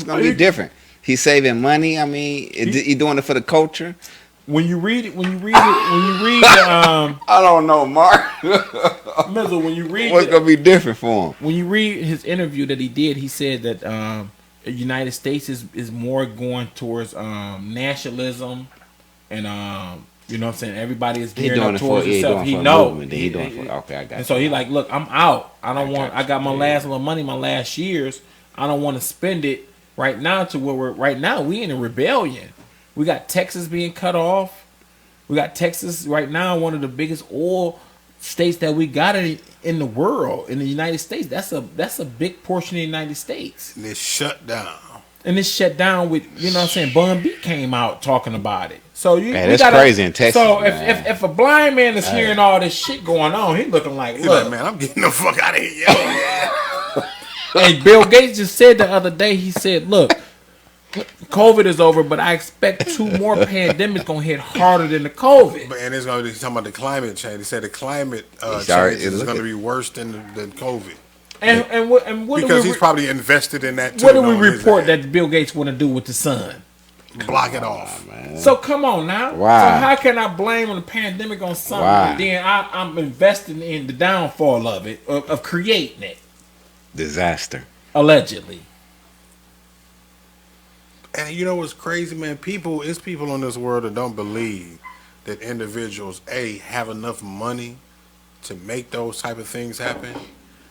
Speaker 8: gonna be different? He's saving money. I mean, he doing it for the culture.
Speaker 7: when you read it,
Speaker 8: I don't know, Mark.
Speaker 7: Mizzle, when you read
Speaker 8: what's gonna be different for him?
Speaker 7: When you read his interview that he did, he said that the United States is more going towards nationalism and you know what I'm saying, everybody is gearing up towards himself. He know.
Speaker 8: Okay, I got
Speaker 7: and so he like, look, I'm out. I got my last little money, my last years. I don't want to spend it right now to where we in a rebellion. We got Texas being cut off. We got Texas right now, one of the biggest oil states that we got in the world, in the United States. That's a big portion of the United States.
Speaker 6: And it's shut down.
Speaker 7: And it's shut down with, you know what I'm saying, Bun B came out talking about it. So
Speaker 8: that's crazy in Texas.
Speaker 7: So if a blind man is hearing all this shit going on, he looking like, look,
Speaker 6: man, I'm getting the fuck out of here.
Speaker 7: And Bill Gates just said the other day, he said, look, COVID is over, but I expect 2 more pandemics gonna hit harder than the COVID.
Speaker 6: And it's gonna be talking about the climate change. He said the climate change is gonna be worse than COVID.
Speaker 7: And what
Speaker 6: because he's probably invested in that too.
Speaker 7: What do we report that Bill Gates want to do with the sun?
Speaker 6: Block it off.
Speaker 8: Man.
Speaker 7: So come on now.
Speaker 8: Wow.
Speaker 7: So how can I blame the pandemic on something? And then I'm investing in the downfall of it, of creating it.
Speaker 8: Disaster.
Speaker 7: Allegedly.
Speaker 6: And you know what's crazy, man? It's people in this world that don't believe that individuals, A, have enough money to make those type of things happen,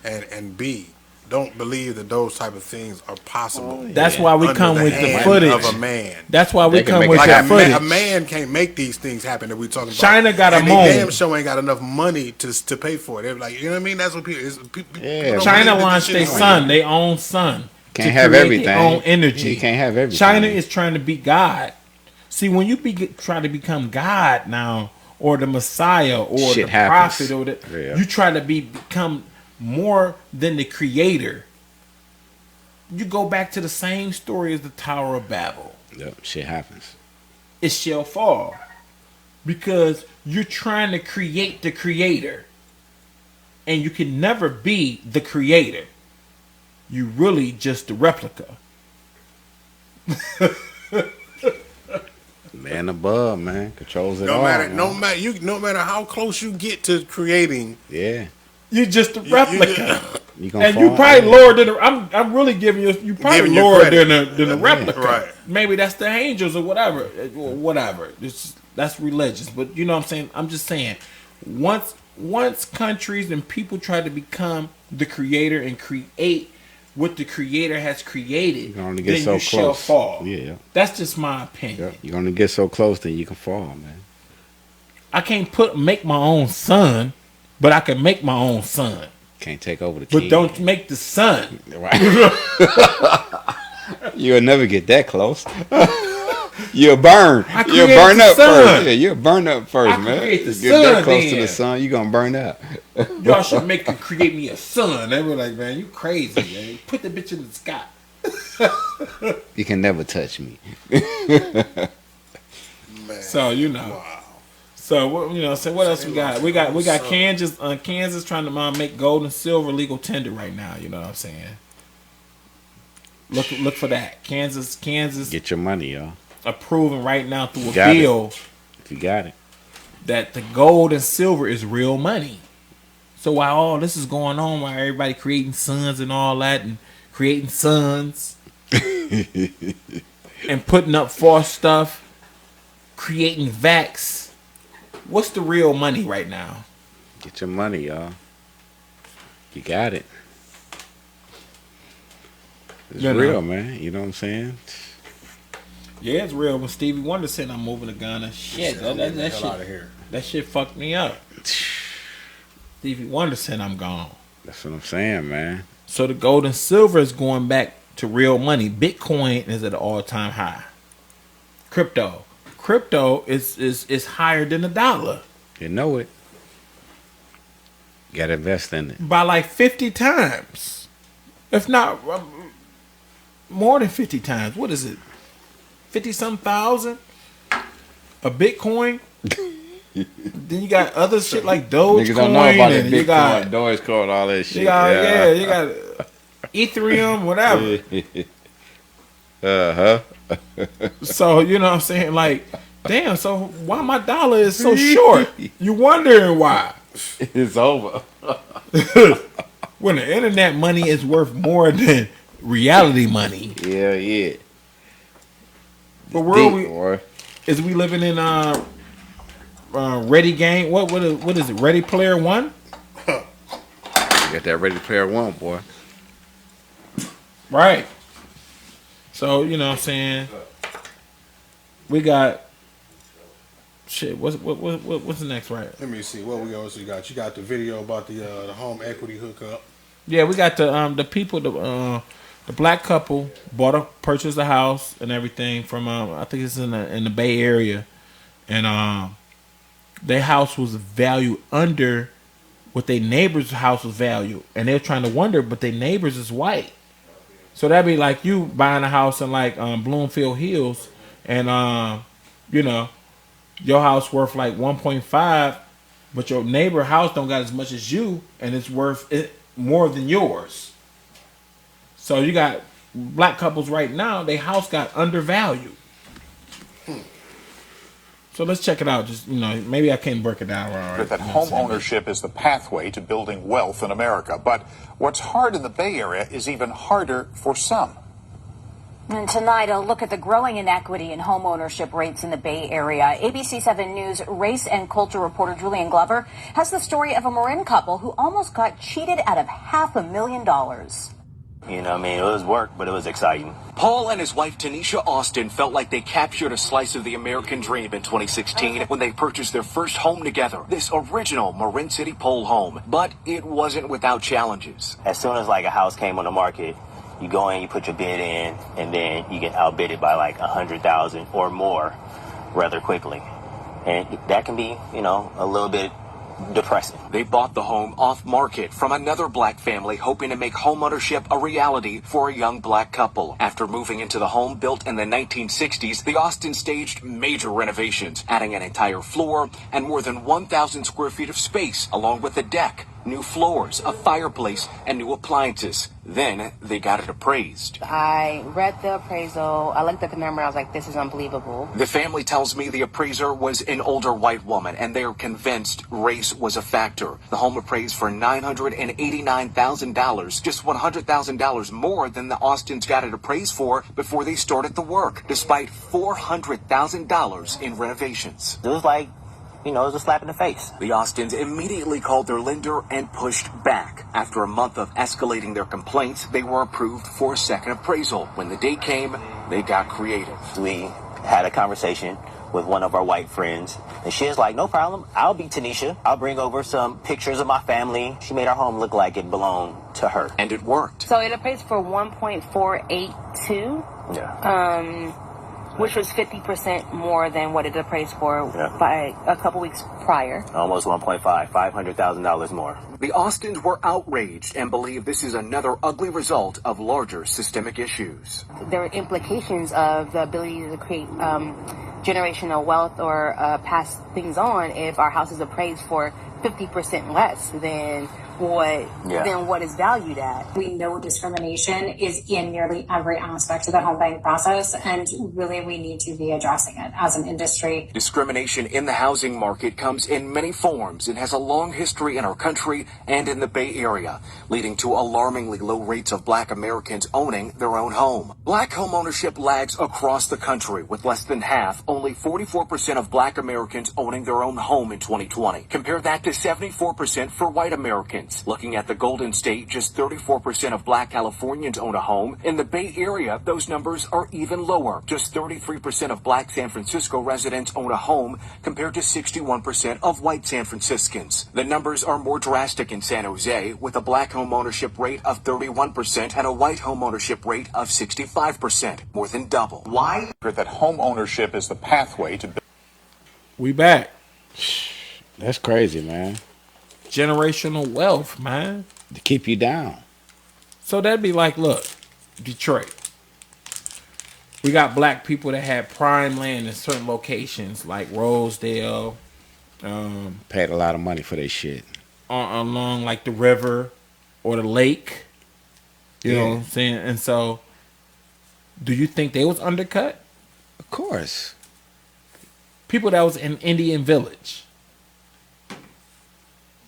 Speaker 6: and B, don't believe that those type of things are possible.
Speaker 7: That's why we come with the footage
Speaker 6: of a man.
Speaker 7: That's why we come with
Speaker 6: like
Speaker 7: the footage.
Speaker 6: A man can't make these things happen that we talking about.
Speaker 7: China got a
Speaker 6: and
Speaker 7: moon.
Speaker 6: They damn show ain't got enough money to pay for it. They're like, you know what I mean? That's what people.
Speaker 7: China launched their sun, their own sun.
Speaker 8: Can't have everything.
Speaker 7: Their own energy.
Speaker 8: You can't have everything.
Speaker 7: China is trying to be God. See, when you try to become God now, or the Messiah, or
Speaker 8: Shit
Speaker 7: the
Speaker 8: happens.
Speaker 7: prophet, or you try to become more than the creator. You go back to the same story as the Tower of Babel.
Speaker 8: Yep, shit happens.
Speaker 7: It shall fall. Because you're trying to create the creator. And you can never be the creator. You really just the replica.
Speaker 8: Man above, man, controls it
Speaker 6: no
Speaker 8: all.
Speaker 6: No matter how close you get to creating,
Speaker 7: you're just a replica.
Speaker 8: You
Speaker 7: probably lower than I'm really giving you probably lower than the replica.
Speaker 6: Right.
Speaker 7: Maybe that's the angels or whatever. That's religious, but you know what I'm saying. I'm just saying, once countries and people try to become the creator and create what the creator has created, then you shall fall.
Speaker 8: Yeah,
Speaker 7: that's just my opinion.
Speaker 8: You're gonna get so close, then you can fall, man.
Speaker 7: I can't make my own sun, but I can make my own sun.
Speaker 8: Can't take over the
Speaker 7: But
Speaker 8: king.
Speaker 7: don't make the sun.
Speaker 8: Right. You'll never get that close. You'll burn. You'll burn up first. Yeah, you'll burn up first, man.
Speaker 7: You
Speaker 8: get that close to the sun, you're gonna burn up.
Speaker 7: Y'all should create me a sun. They were like, man, you crazy, man. Put the bitch in the sky.
Speaker 8: You can never touch me.
Speaker 6: Man.
Speaker 7: So So so what else we got? We got Kansas trying to make gold and silver legal tender right now. You know what I'm saying? Look for that. Kansas.
Speaker 8: Get your money, y'all.
Speaker 7: Approving right now through a bill.
Speaker 8: If you got it.
Speaker 7: That the gold and silver is real money. So while all this is going on, while everybody creating suns and all that, and creating suns, and putting up false stuff, creating vax. What's the real money right now?
Speaker 8: Get your money, y'all. You got it. It's real, man. You know what I'm saying?
Speaker 7: Yeah, it's real. When Stevie Wonder said I'm moving to Ghana, shit, that shit, out of here. That shit fucked me up. Stevie Wonder said I'm gone.
Speaker 8: That's what I'm saying, man.
Speaker 7: So the gold and silver is going back to real money. Bitcoin is at an all-time high. Crypto is higher than $1.
Speaker 8: You know it. You gotta invest in it
Speaker 7: by like 50 times, if not more than 50 times. What is it? 50-some thousand a Bitcoin. Then you got other shit like Dogecoin.
Speaker 8: Niggas don't know about it.
Speaker 7: You got
Speaker 8: Dogecoin, all that shit.
Speaker 7: You got Ethereum, whatever.
Speaker 8: Uh-huh.
Speaker 7: So, you know what I'm saying? Like, Damn, so why my dollar is so short? You wondering why?
Speaker 8: It's over.
Speaker 7: When the internet money is worth more than reality money.
Speaker 8: Yeah.
Speaker 7: But where is we living in Ready Game? What is it? Ready Player One?
Speaker 8: You got that Ready Player One, boy.
Speaker 7: Right. So, you know what I'm saying? We got shit. What's the next right?
Speaker 6: Let me see what we also got. You got the video about the home equity hookup.
Speaker 7: Yeah, we got the people, the black couple purchased a house and everything from I think it's in the Bay Area, and their house was valued under what their neighbor's house was valued, and they're trying to wonder, but their neighbors is white, so that'd be like you buying a house in like Bloomfield Hills, and you know, your house worth like 1.5, but your neighbor house don't got as much as you, and it's worth it more than yours. So you got black couples right now, their house got undervalued. So let's check it out. Just, you know, maybe I can't break it down right.
Speaker 14: That home ownership is the pathway to building wealth in America. But what's hard in the Bay Area is even harder for some.
Speaker 15: And tonight, a look at the growing inequity in home ownership rates in the Bay Area. ABC 7 News race and culture reporter Julian Glover has the story of a Marin couple who almost got cheated out of $500,000.
Speaker 16: You know what I mean? It was work, but it was exciting. Paul and his wife, Tanisha Austin, felt like they captured a slice of the American dream in 2016 when they purchased their first home together, this original Marin City pole home. But it wasn't without challenges. As soon as like a house came on the market, you go in, you put your bid in, and then you get outbidded by like 100,000 or more rather quickly. And that can be, you know, a little bit depressing. They bought the home off market from another black family hoping to make homeownership a reality for a young black couple. After moving into the home built in the 1960s, the Austins staged major renovations, adding an entire floor and more than 1,000 square feet of space, along with a deck, new floors, a fireplace, and new appliances. Then they got it appraised.
Speaker 17: I read the appraisal. I looked at the number. I was like, this is unbelievable.
Speaker 16: The family tells me the appraiser was an older white woman, and they are convinced race was a factor. The home appraised for $989,000, just $100,000 more than the Austins got it appraised for before they started the work, despite $400,000 in renovations. It was like, you know, it was a slap in the face. The Austins immediately called their lender and pushed back. After a month of escalating their complaints, they were approved for a second appraisal. When the day came, they got creative. We had a conversation with one of our white friends, and she was like, no problem, I'll be Tanisha. I'll bring over some pictures of my family. She made our home look like it belonged to her. And it worked.
Speaker 17: So it appraised for 1.482.
Speaker 16: Yeah.
Speaker 17: Which was 50% more than what it appraised for by a couple weeks prior.
Speaker 16: Almost 1.5, $500,000 more. The Austins were outraged and believe this is another ugly result of larger systemic issues.
Speaker 17: There are implications of the ability to create generational wealth or pass things on if our house is appraised for 50% less than what is valued at.
Speaker 18: We know discrimination is in nearly every aspect of the home buying process, and really we need to be addressing it as an industry.
Speaker 16: Discrimination in the housing market comes in many forms and has a long history in our country and in the Bay Area, leading to alarmingly low rates of black Americans owning their own home. Black home ownership lags across the country, with less than half, only 44% of black Americans owning their own home in 2020. Compare that to 74% for white Americans. Looking at the Golden State, just 34% of black Californians own a home. In the Bay Area, those numbers are even lower. Just 33% of black San Francisco residents own a home, compared to 61% of white San Franciscans. The numbers are more drastic in San Jose, with a black home ownership rate of 31% and a white home ownership rate of 65%, more than double. Why?
Speaker 14: That home ownership is the pathway to...
Speaker 7: We back.
Speaker 8: That's crazy, man.
Speaker 7: Generational wealth, man.
Speaker 8: To keep you down.
Speaker 7: So that'd be like, look, Detroit. We got black people that had prime land in certain locations, like Rosedale.
Speaker 8: Paid a lot of money for their shit.
Speaker 7: Along like the river or the lake. You know what I'm saying? And so, do you think they was undercut?
Speaker 8: Of course.
Speaker 7: people that was in Indian Village.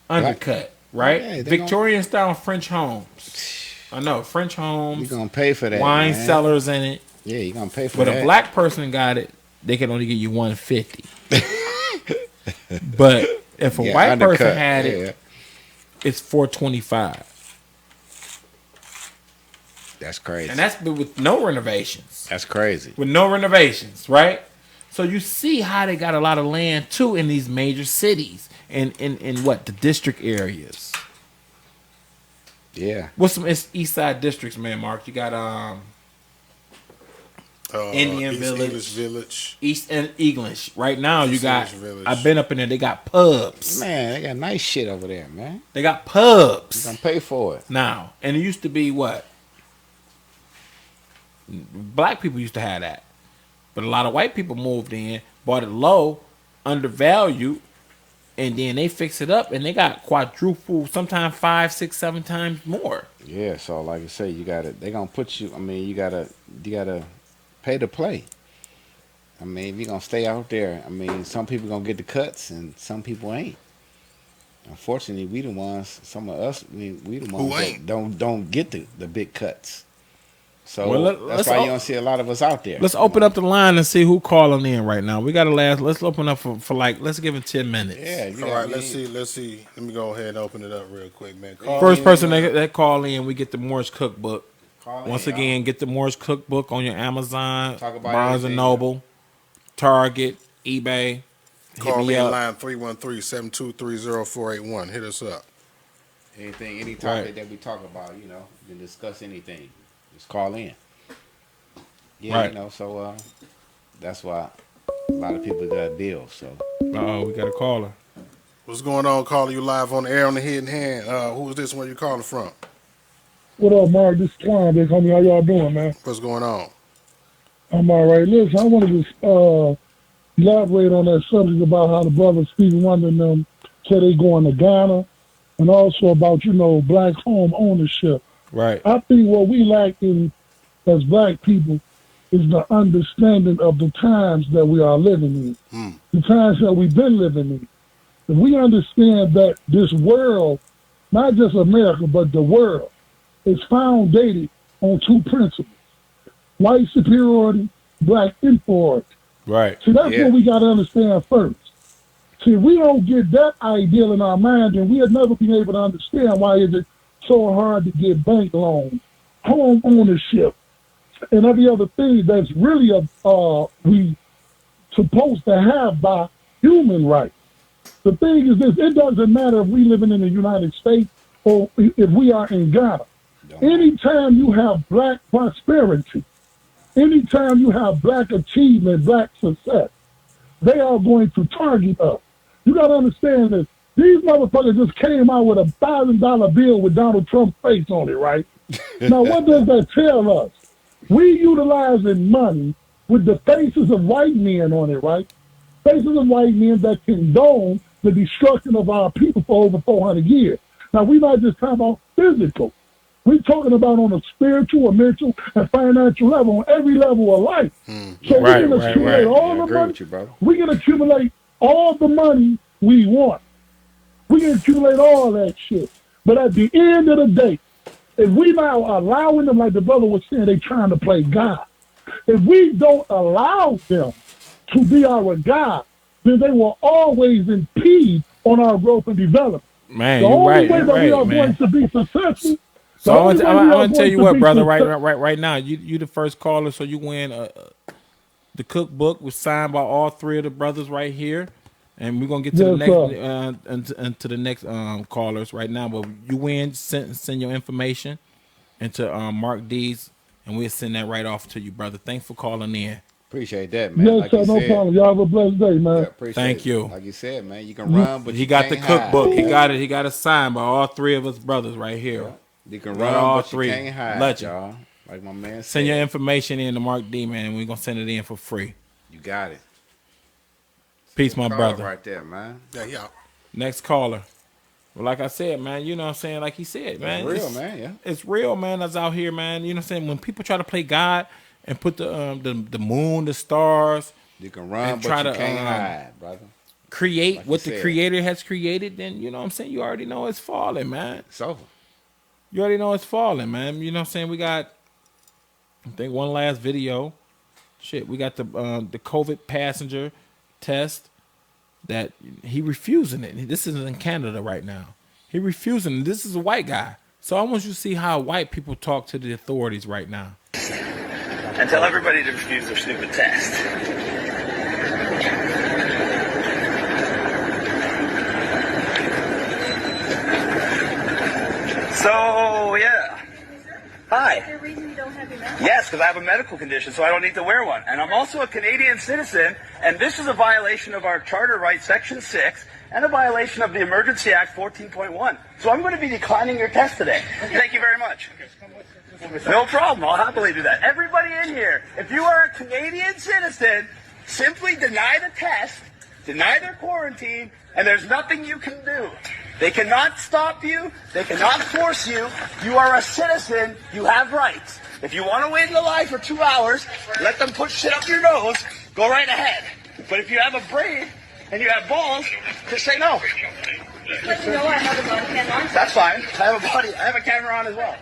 Speaker 7: Undercut, right?
Speaker 8: Yeah,
Speaker 7: Victorian style French homes. I know, French homes.
Speaker 8: You're going to pay for that,
Speaker 7: wine
Speaker 8: man.
Speaker 7: cellars in it.
Speaker 8: Yeah, you're going to pay for
Speaker 7: but
Speaker 8: that.
Speaker 7: But a black person got it, they can only give you $150. But if a white person had it, it's $425.
Speaker 8: That's crazy.
Speaker 7: And that's with no renovations.
Speaker 8: That's crazy.
Speaker 7: With no renovations, right? So you see how they got a lot of land too in these major cities and in what the district areas.
Speaker 8: Yeah.
Speaker 7: What's some East Side districts, man? Mark, you got Indian Village, East and English. Right now, you got. I've been up in there. They got pubs.
Speaker 8: Man, they got nice shit over there, man.
Speaker 7: They got pubs.
Speaker 8: You gonna pay for it
Speaker 7: now, and it used to be what black people used to have that. But a lot of white people moved in, bought it low, undervalued, and then they fix it up, and they got quadruple, sometimes 5, 6, 7 times more.
Speaker 8: Yeah, so like I say, you gotta. They gonna put you. I mean, you gotta pay to play. I mean, if you're gonna stay out there, I mean, some people gonna get the cuts, and some people ain't. Unfortunately, we the ones. Some of us, we the ones that don't get the big cuts. So that's why you don't see a lot of us out there.
Speaker 7: Let's open up the line and see who calling in right now. We got let's open up for like, let's give it 10 minutes.
Speaker 8: Yeah.
Speaker 6: All right, let's see. Let me go ahead and open it up real quick, man.
Speaker 7: First person that call in, we get the Moorish Cookbook. Once again, get the Moorish Cookbook on your Amazon, Barnes & Noble, Target, eBay.
Speaker 6: Call me line 313-723-0481. Hit us up.
Speaker 8: Any topic that we talk about, you can discuss anything. Just call in. Yeah,
Speaker 7: right.
Speaker 8: So that's why a lot of people got bills. So.
Speaker 7: We got a caller.
Speaker 6: What's going on, caller? You live on the air on the Hidden Hand. Who is this? Where you calling from?
Speaker 19: What up, Mark? This is Twan, big homie. How y'all doing, man?
Speaker 6: What's going on?
Speaker 19: I'm all right. Listen, I wanted to elaborate on that subject about how the brother Stevie Wonder and them said they going to Ghana, and also about, black home ownership.
Speaker 7: Right.
Speaker 19: I think what we lack in as black people is the understanding of the times that we are living in, the times that we've been living in. If we understand that this world, not just America, but the world, is founded on two principles: white superiority, black inferiority.
Speaker 7: Right.
Speaker 19: See, that's what we got to understand first. See, if we don't get that ideal in our mind, then we'll never be able to understand why is it so hard to get bank loans, home ownership, and every other thing that's really we supposed to have by human rights. The thing is this: it doesn't matter if we living in the United States or if we are in Ghana. Anytime you have black prosperity, anytime you have black achievement, black success, they are going to target us. You got to understand this. These motherfuckers just came out with a $1,000 bill with Donald Trump's face on it, right? Now, what does that tell us? We utilizing money with the faces of white men on it, right? Faces of white men that condone the destruction of our people for over 400 years. Now, we're not just talking about physical. We're talking about on a spiritual, mental, and financial level, on every level of life. So we can accumulate all the money. We can accumulate all the money we want. We can accumulate all that shit. But at the end of the day, if we now allowing them, like the brother was saying, they trying to play God. If we don't allow them to be our God, then they will always impede on our growth and development.
Speaker 7: Man,
Speaker 19: the
Speaker 7: only
Speaker 19: way that we are going to be successful.
Speaker 7: So I'm gonna tell you what, brother. Right now, you the first caller, so you win the cookbook was signed by all three of the brothers right here, and we're gonna get to the next to the next callers right now. But you win, send your information into Mark D's, and we'll send that right off to you, brother. Thanks for calling in.
Speaker 8: Appreciate that, man.
Speaker 19: Yes,
Speaker 8: like
Speaker 19: sir, no problem. Y'all have a blessed day, man.
Speaker 7: Thank you.
Speaker 8: Like you said, man, you can run, but
Speaker 7: he got the cookbook. He got it. He got it signed by all three of us brothers right here.
Speaker 8: Yeah. You can run,
Speaker 7: all
Speaker 8: but
Speaker 7: three.
Speaker 8: You can't hide,
Speaker 7: Legend.
Speaker 8: y'all. Like my man said.
Speaker 7: Send your information in to Mark D, man, and we're gonna send it in for free.
Speaker 8: You got it.
Speaker 7: Peace, my brother.
Speaker 8: Right there, man.
Speaker 6: Yeah.
Speaker 7: Next caller. Well, like I said, man, you know what I'm saying? Like he said, man.
Speaker 8: It's real, man, yeah.
Speaker 7: It's real, man, that's out here, man. You know what I'm saying? When people try to play God and put the moon, the stars,
Speaker 8: You can run,
Speaker 7: and
Speaker 8: but
Speaker 7: try
Speaker 8: you
Speaker 7: to
Speaker 8: can't hide, brother.
Speaker 7: create
Speaker 8: Like
Speaker 7: what
Speaker 8: you
Speaker 7: the
Speaker 8: said.
Speaker 7: creator has created, then you know what I'm saying, you already know it's falling, man.
Speaker 8: It's over.
Speaker 7: You already know it's falling, man. You know what I'm saying? We got, I think, one last video. Shit, we got the COVID passenger test that he refusing it. This is in Canada right now. He refusing it. This is a white guy. So I want you to see how white people talk to the authorities right now.
Speaker 20: And tell everybody to refuse their stupid test. So, yeah. Hi.
Speaker 21: Is there a reason you don't have your mask?
Speaker 20: Yes, because I have a medical condition, so I don't need to wear one. And I'm also a Canadian citizen, and this is a violation of our Charter Rights, Section 6, and a violation of the Emergency Act 14.1. So I'm going to be declining your test today. Thank you very much. No problem. I'll happily do that. Everybody in here, if you are a Canadian citizen, simply deny the test, deny their quarantine, and there's nothing you can do. They cannot stop you. They cannot force you. You are a citizen. You have rights. If you want to wait in the line for 2 hours, let them push shit up your nose, go right ahead. But if you have a brain and you have balls, just say no.
Speaker 21: Let you know I have a body cam on.
Speaker 20: That's fine. I have a camera on as well.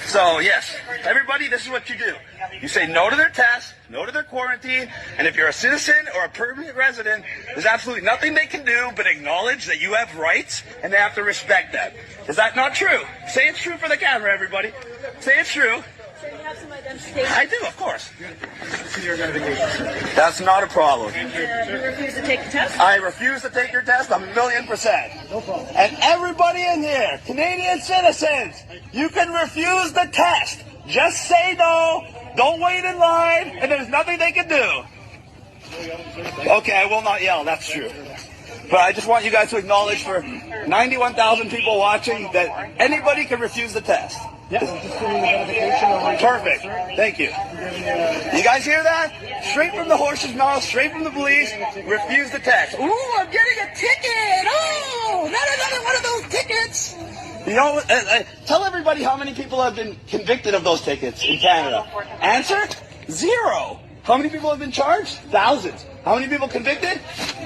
Speaker 20: So, yes, everybody, this is what you do. You say no to their test, no to their quarantine, and if you're a citizen or a permanent resident, there's absolutely nothing they can do but acknowledge that you have rights, and they have to respect that. Is that not true? Say it's true for the camera, everybody. Say it's true.
Speaker 21: So you have some identification?
Speaker 20: I do, of course. That's not a problem.
Speaker 21: You refuse to take the test?
Speaker 20: I refuse to take your test 1,000,000%.
Speaker 21: No problem.
Speaker 20: And everybody in here, Canadian citizens, you can refuse the test. Just say no, don't wait in line, and there's nothing they can do. Okay, I will not yell, that's true. But I just want you guys to acknowledge for 91,000 people watching that anybody can refuse the test. Perfect. Thank you. You guys hear that? Straight from the horse's mouth, straight from the police. Refuse the test. Ooh, I'm getting a ticket. Oh, not another one of those tickets. You know, tell everybody how many people have been convicted of those tickets in Canada. Answer? 0. How many people have been charged? Thousands. How many people convicted?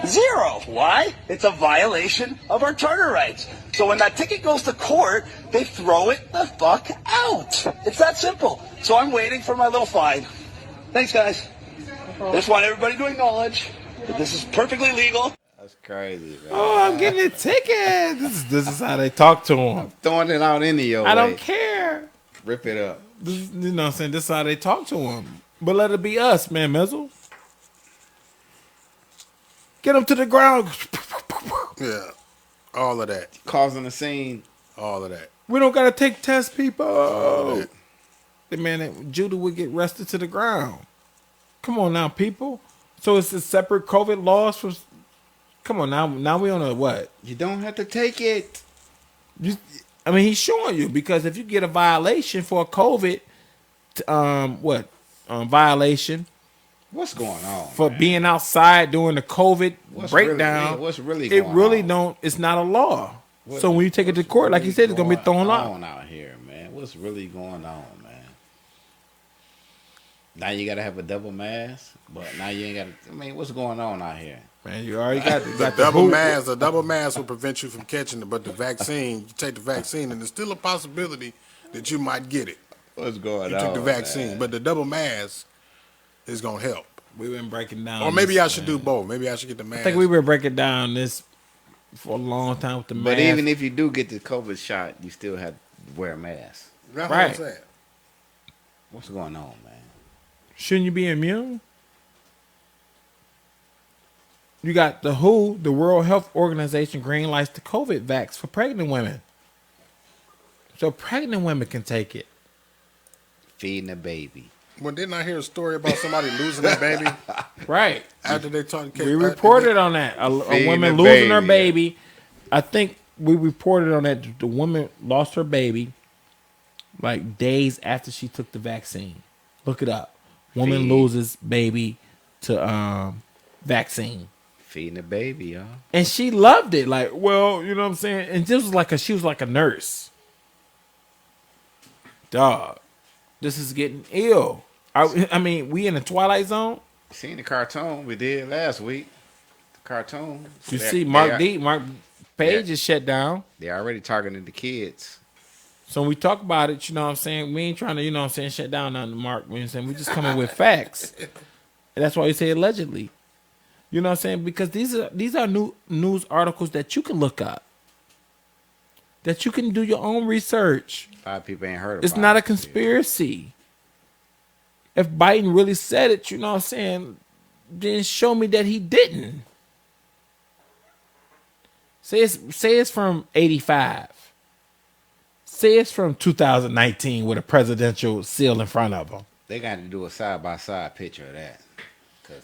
Speaker 20: 0. Why? It's a violation of our charter rights. So when that ticket goes to court, they throw it the fuck out. It's that simple. So I'm waiting for my little fine. Thanks, guys. I just want everybody to acknowledge that this is perfectly legal.
Speaker 8: That's crazy, man.
Speaker 7: Oh, I'm getting a ticket. This is how they talk to him.
Speaker 8: I'm throwing it out into your way.
Speaker 7: I don't care.
Speaker 8: Rip it up.
Speaker 7: You know what I'm saying? This is how they talk to him. But let it be us, man, Mizzle. Get him to the ground.
Speaker 6: Yeah. All of that.
Speaker 8: Causing a scene.
Speaker 6: All of that.
Speaker 7: We don't got to take tests, people.
Speaker 6: All of that.
Speaker 7: The man that Judah would get arrested to the ground. Come on now, people. So it's a separate COVID laws for... Come on now. Now we on a what?
Speaker 8: You don't have to take it.
Speaker 7: I mean, he's showing you, because if you get a violation for a COVID, violation.
Speaker 8: What's going on?
Speaker 7: For being outside during the COVID breakdown.
Speaker 8: What's really
Speaker 7: it
Speaker 8: going
Speaker 7: really
Speaker 8: on?
Speaker 7: don't. It's not a law. So when you take it to court, like you said, it's gonna be thrown out.
Speaker 8: Out here, man. What's really going on, man? Now you gotta have a double mask, but now you ain't gotta. I mean, what's going on out here?
Speaker 7: Man, you already got
Speaker 6: the double mask. The double mask will prevent you from catching it, but the vaccine, you take the vaccine, and there's still a possibility that you might get it.
Speaker 8: What's going on?
Speaker 6: You took the vaccine, but the double mask is gonna help.
Speaker 7: We've been breaking down.
Speaker 6: Or maybe I should do both. Maybe I should get the mask.
Speaker 7: I think we've been breaking down this for a long time with the mask.
Speaker 8: But even if you do get the COVID shot, you still have to wear a mask.
Speaker 6: That's what I'm saying.
Speaker 8: What's going on, man?
Speaker 7: Shouldn't you be immune? You got the WHO, the World Health Organization, green lights the COVID vax for pregnant women. So pregnant women can take it.
Speaker 8: Feeding a baby.
Speaker 6: Well, didn't I hear a story about somebody losing their baby?
Speaker 7: Right.
Speaker 6: After they talked,
Speaker 7: we reported on that. A woman losing her baby. I think we reported on that. The woman lost her baby like days after she took the vaccine. Look it up. Woman loses baby to vaccine.
Speaker 8: Feeding a baby, y'all.
Speaker 7: And she loved it. Like, well, you know what I'm saying? And this was like she was like a nurse. Dog. This is getting ill. I mean, we in the Twilight Zone.
Speaker 8: Seen the cartoon we did last week. The cartoon.
Speaker 7: You see, Mark Page is shut down.
Speaker 8: They're already targeting the kids.
Speaker 7: So when we talk about it, you know what I'm saying? We ain't trying to, you know what I'm saying, shut down nothing, Mark. You know what I'm saying? We just coming with facts. And that's why we say allegedly. You know what I'm saying? Because these are new news articles that you can look up. That you can do your own research.
Speaker 8: A lot of people ain't heard about it.
Speaker 7: It's not a conspiracy. If Biden really said it, you know what I'm saying, then show me that he didn't. Say it's from 85. Say it's from 2019 with a presidential seal in front of him.
Speaker 8: They got to do a side-by-side picture of that.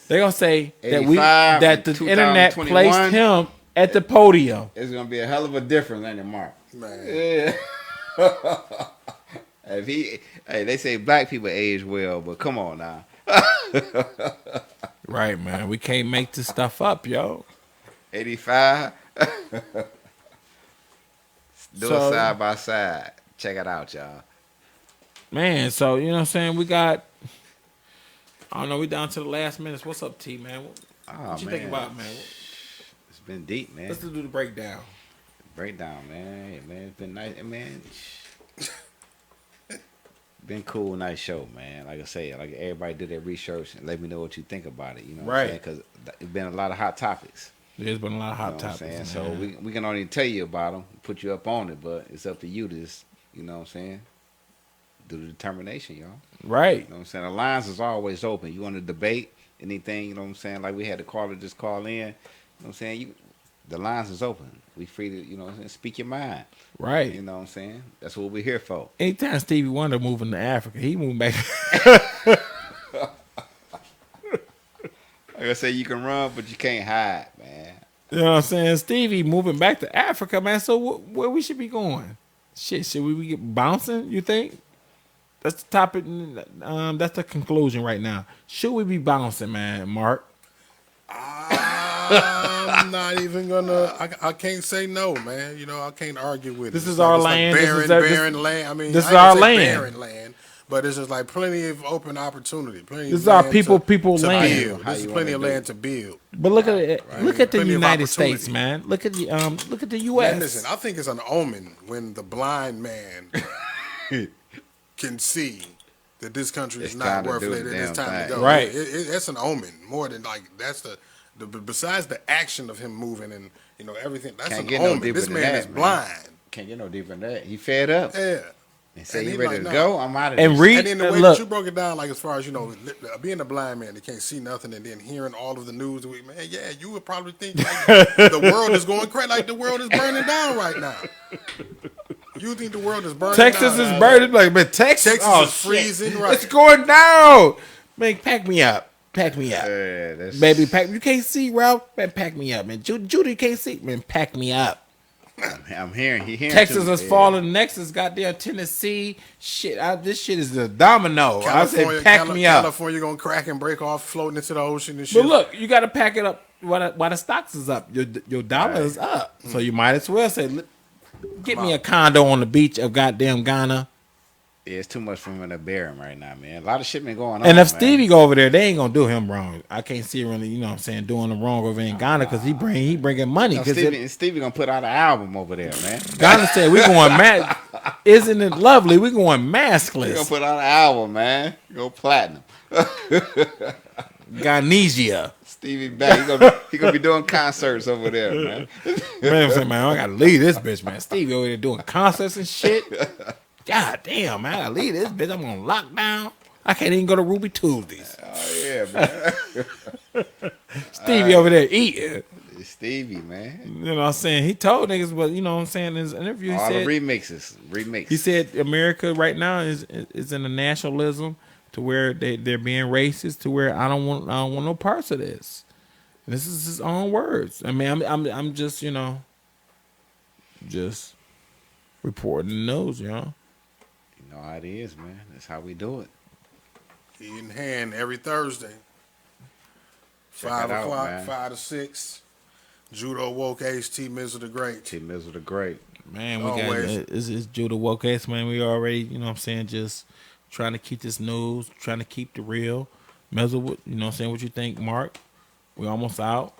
Speaker 7: They're going to say that the internet placed him at the podium.
Speaker 8: It's going to be a hell of a difference, ain't it, Mark?
Speaker 6: Man.
Speaker 8: Yeah. They say black people age well, but come on now.
Speaker 7: Right, man. We can't make this stuff up, yo.
Speaker 8: 85. Do it side by side. Check it out, y'all.
Speaker 7: Man, so you know what I'm saying? We got, I don't know, we down to the last minutes. What's up, T, man? What you think about, man?
Speaker 8: It's been deep, man.
Speaker 7: Let's do the breakdown.
Speaker 8: Breakdown, man. Yeah, man, it's been nice, man. Been cool, nice show, man. Like I say, like everybody do their research and let me know what you think about it. You know what I'm saying? Because it's been a lot of hot topics.
Speaker 7: There's been a lot of hot topics.
Speaker 8: Man. So we can only tell you about them, put you up on it, but it's up to you to just, you know what I'm saying, do the determination, y'all.
Speaker 7: Right.
Speaker 8: You know what I'm saying? The lines is always open. You want to debate anything, you know what I'm saying? Like we had the caller just call in, you know what I'm saying? The lines is open. We free to, you know what I'm saying, speak your mind.
Speaker 7: Right.
Speaker 8: You know what I'm saying? That's what we're here for.
Speaker 7: Anytime Stevie Wonder moving to Africa, he moving back.
Speaker 8: Like I say, you can run, but you can't hide, man.
Speaker 7: You know what I'm saying? Stevie moving back to Africa, man. So where we should be going? Shit, should we get bouncing, you think? That's the topic. That's the conclusion right now. Should we be bouncing, man, Mark?
Speaker 6: I'm not even gonna. I can't say no, man. You know, I can't argue with it.
Speaker 7: This is our land.
Speaker 6: Barren land. I mean,
Speaker 7: this is our land.
Speaker 6: Barren land, but it's just like plenty of open opportunity.
Speaker 7: This is our people land.
Speaker 6: Build. This is plenty of land to build.
Speaker 7: But look at it. Right? Look at the United States, man. Look at the U.S.
Speaker 6: Man, listen, I think it's an omen when the blind man can see that this country is not worth it. It's time to go.
Speaker 7: Right.
Speaker 6: It's an omen more than like that's the besides the action of him moving and you know everything. That's an omen. This man is blind.
Speaker 8: Can't get no deeper than that. He fed up.
Speaker 6: Yeah.
Speaker 8: And say you ready to go? I'm out of
Speaker 7: and
Speaker 8: this.
Speaker 6: And then the way that you broke it down, like as far as you know, being a blind man that can't see nothing, and then hearing all of the news, man, yeah, you would probably think like the world is going crazy, like the world is burning down right now. You think the world is burning?
Speaker 7: Texas is burning, like, but Texas
Speaker 6: is freezing. Right,
Speaker 7: it's going down. Man, pack me up. Pack me up,
Speaker 8: baby.
Speaker 7: Pack. You can't see, Ralph. Man, pack me up, man. Judy can't see. Man, pack me up.
Speaker 8: I'm hearing.
Speaker 7: Texas is falling. Next is goddamn Tennessee. Shit, this shit is a domino. I said, pack me up.
Speaker 6: California gonna crack and break off, floating into the ocean and shit.
Speaker 7: But look, you got to pack it up while the stocks is up. Your dollar is up, so you might as well say, get me a condo on the beach of goddamn Ghana.
Speaker 8: Yeah, it's too much for him to bear him right now, man. A lot of shit been going on.
Speaker 7: And if Stevie go over there, they ain't gonna do him wrong. I can't see really, you know what I'm saying, doing him wrong over in Ghana because he bringing money.
Speaker 8: No, Stevie gonna put out an album over there, man.
Speaker 7: Ghana said we going isn't it lovely? We going maskless.
Speaker 8: He gonna put out an album, man. Go platinum.
Speaker 7: Ghanesia.
Speaker 8: Stevie back. He gonna be doing concerts over there, man.
Speaker 7: Man, I gotta leave this bitch, man. Stevie over there doing concerts and shit. God damn, man, I gotta leave this bitch. I'm on lockdown. I can't even go to Ruby Tuesdays.
Speaker 8: Oh, yeah, man.
Speaker 7: Stevie over there eating.
Speaker 8: Stevie, man.
Speaker 7: You know what I'm saying? He told niggas, but you know what I'm saying, in his interview, he said,
Speaker 8: the remixes.
Speaker 7: He said America right now is in a nationalism to where they're being racist to where I don't want no parts of this. And this is his own words. I mean, I'm just, you know, just reporting the news, you know.
Speaker 8: You know how it is, man. That's how we do it.
Speaker 6: In hand every Thursday. 5 o'clock, 5 to 6. Judo Woke Ace, T Mizzle the Great.
Speaker 8: T Mizzle the Great.
Speaker 7: Man, we got it's Judo Woke Ace, man. We already, you know what I'm saying, just trying to keep this news, trying to keep the real. Mizzle, you know what I'm saying? What you think, Mark? We almost out.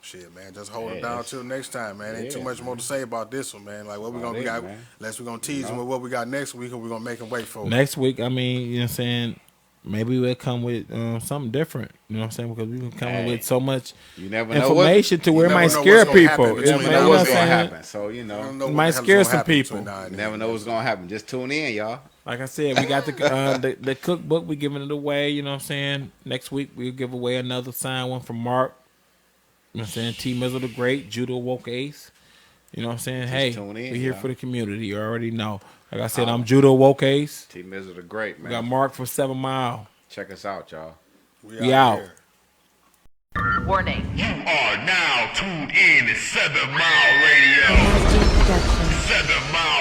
Speaker 6: Shit, man, just hold it down till next time, man. Ain't too much more to say about this one, man. Like what we got, unless we're gonna tease them with what we got next week, and we're gonna make them wait for it.
Speaker 7: Next week, I mean, you know what I'm saying? Maybe we'll come with something different. You know what I'm saying? Because we can come with so much information to where it might scare people.
Speaker 8: You never know what's gonna happen. So
Speaker 7: it might scare some people.
Speaker 8: You never know what's gonna happen. Just tune in, y'all.
Speaker 7: Like I said, we got the cookbook. We giving it away. You know what I'm saying? Next week we'll give away another signed one from Mark. You know what I'm saying? T Mizzle the Great, Judo Woke Ace. You know what I'm saying? Just we here for the community. You already know. Like I said, I'm Judo Woke Ace.
Speaker 8: T Mizzle the Great, man.
Speaker 7: We got Mark for 7 Mile.
Speaker 8: Check us out, y'all.
Speaker 7: We out.
Speaker 2: Warning. You are now tuned in to 7 Mile Radio. 7 Mile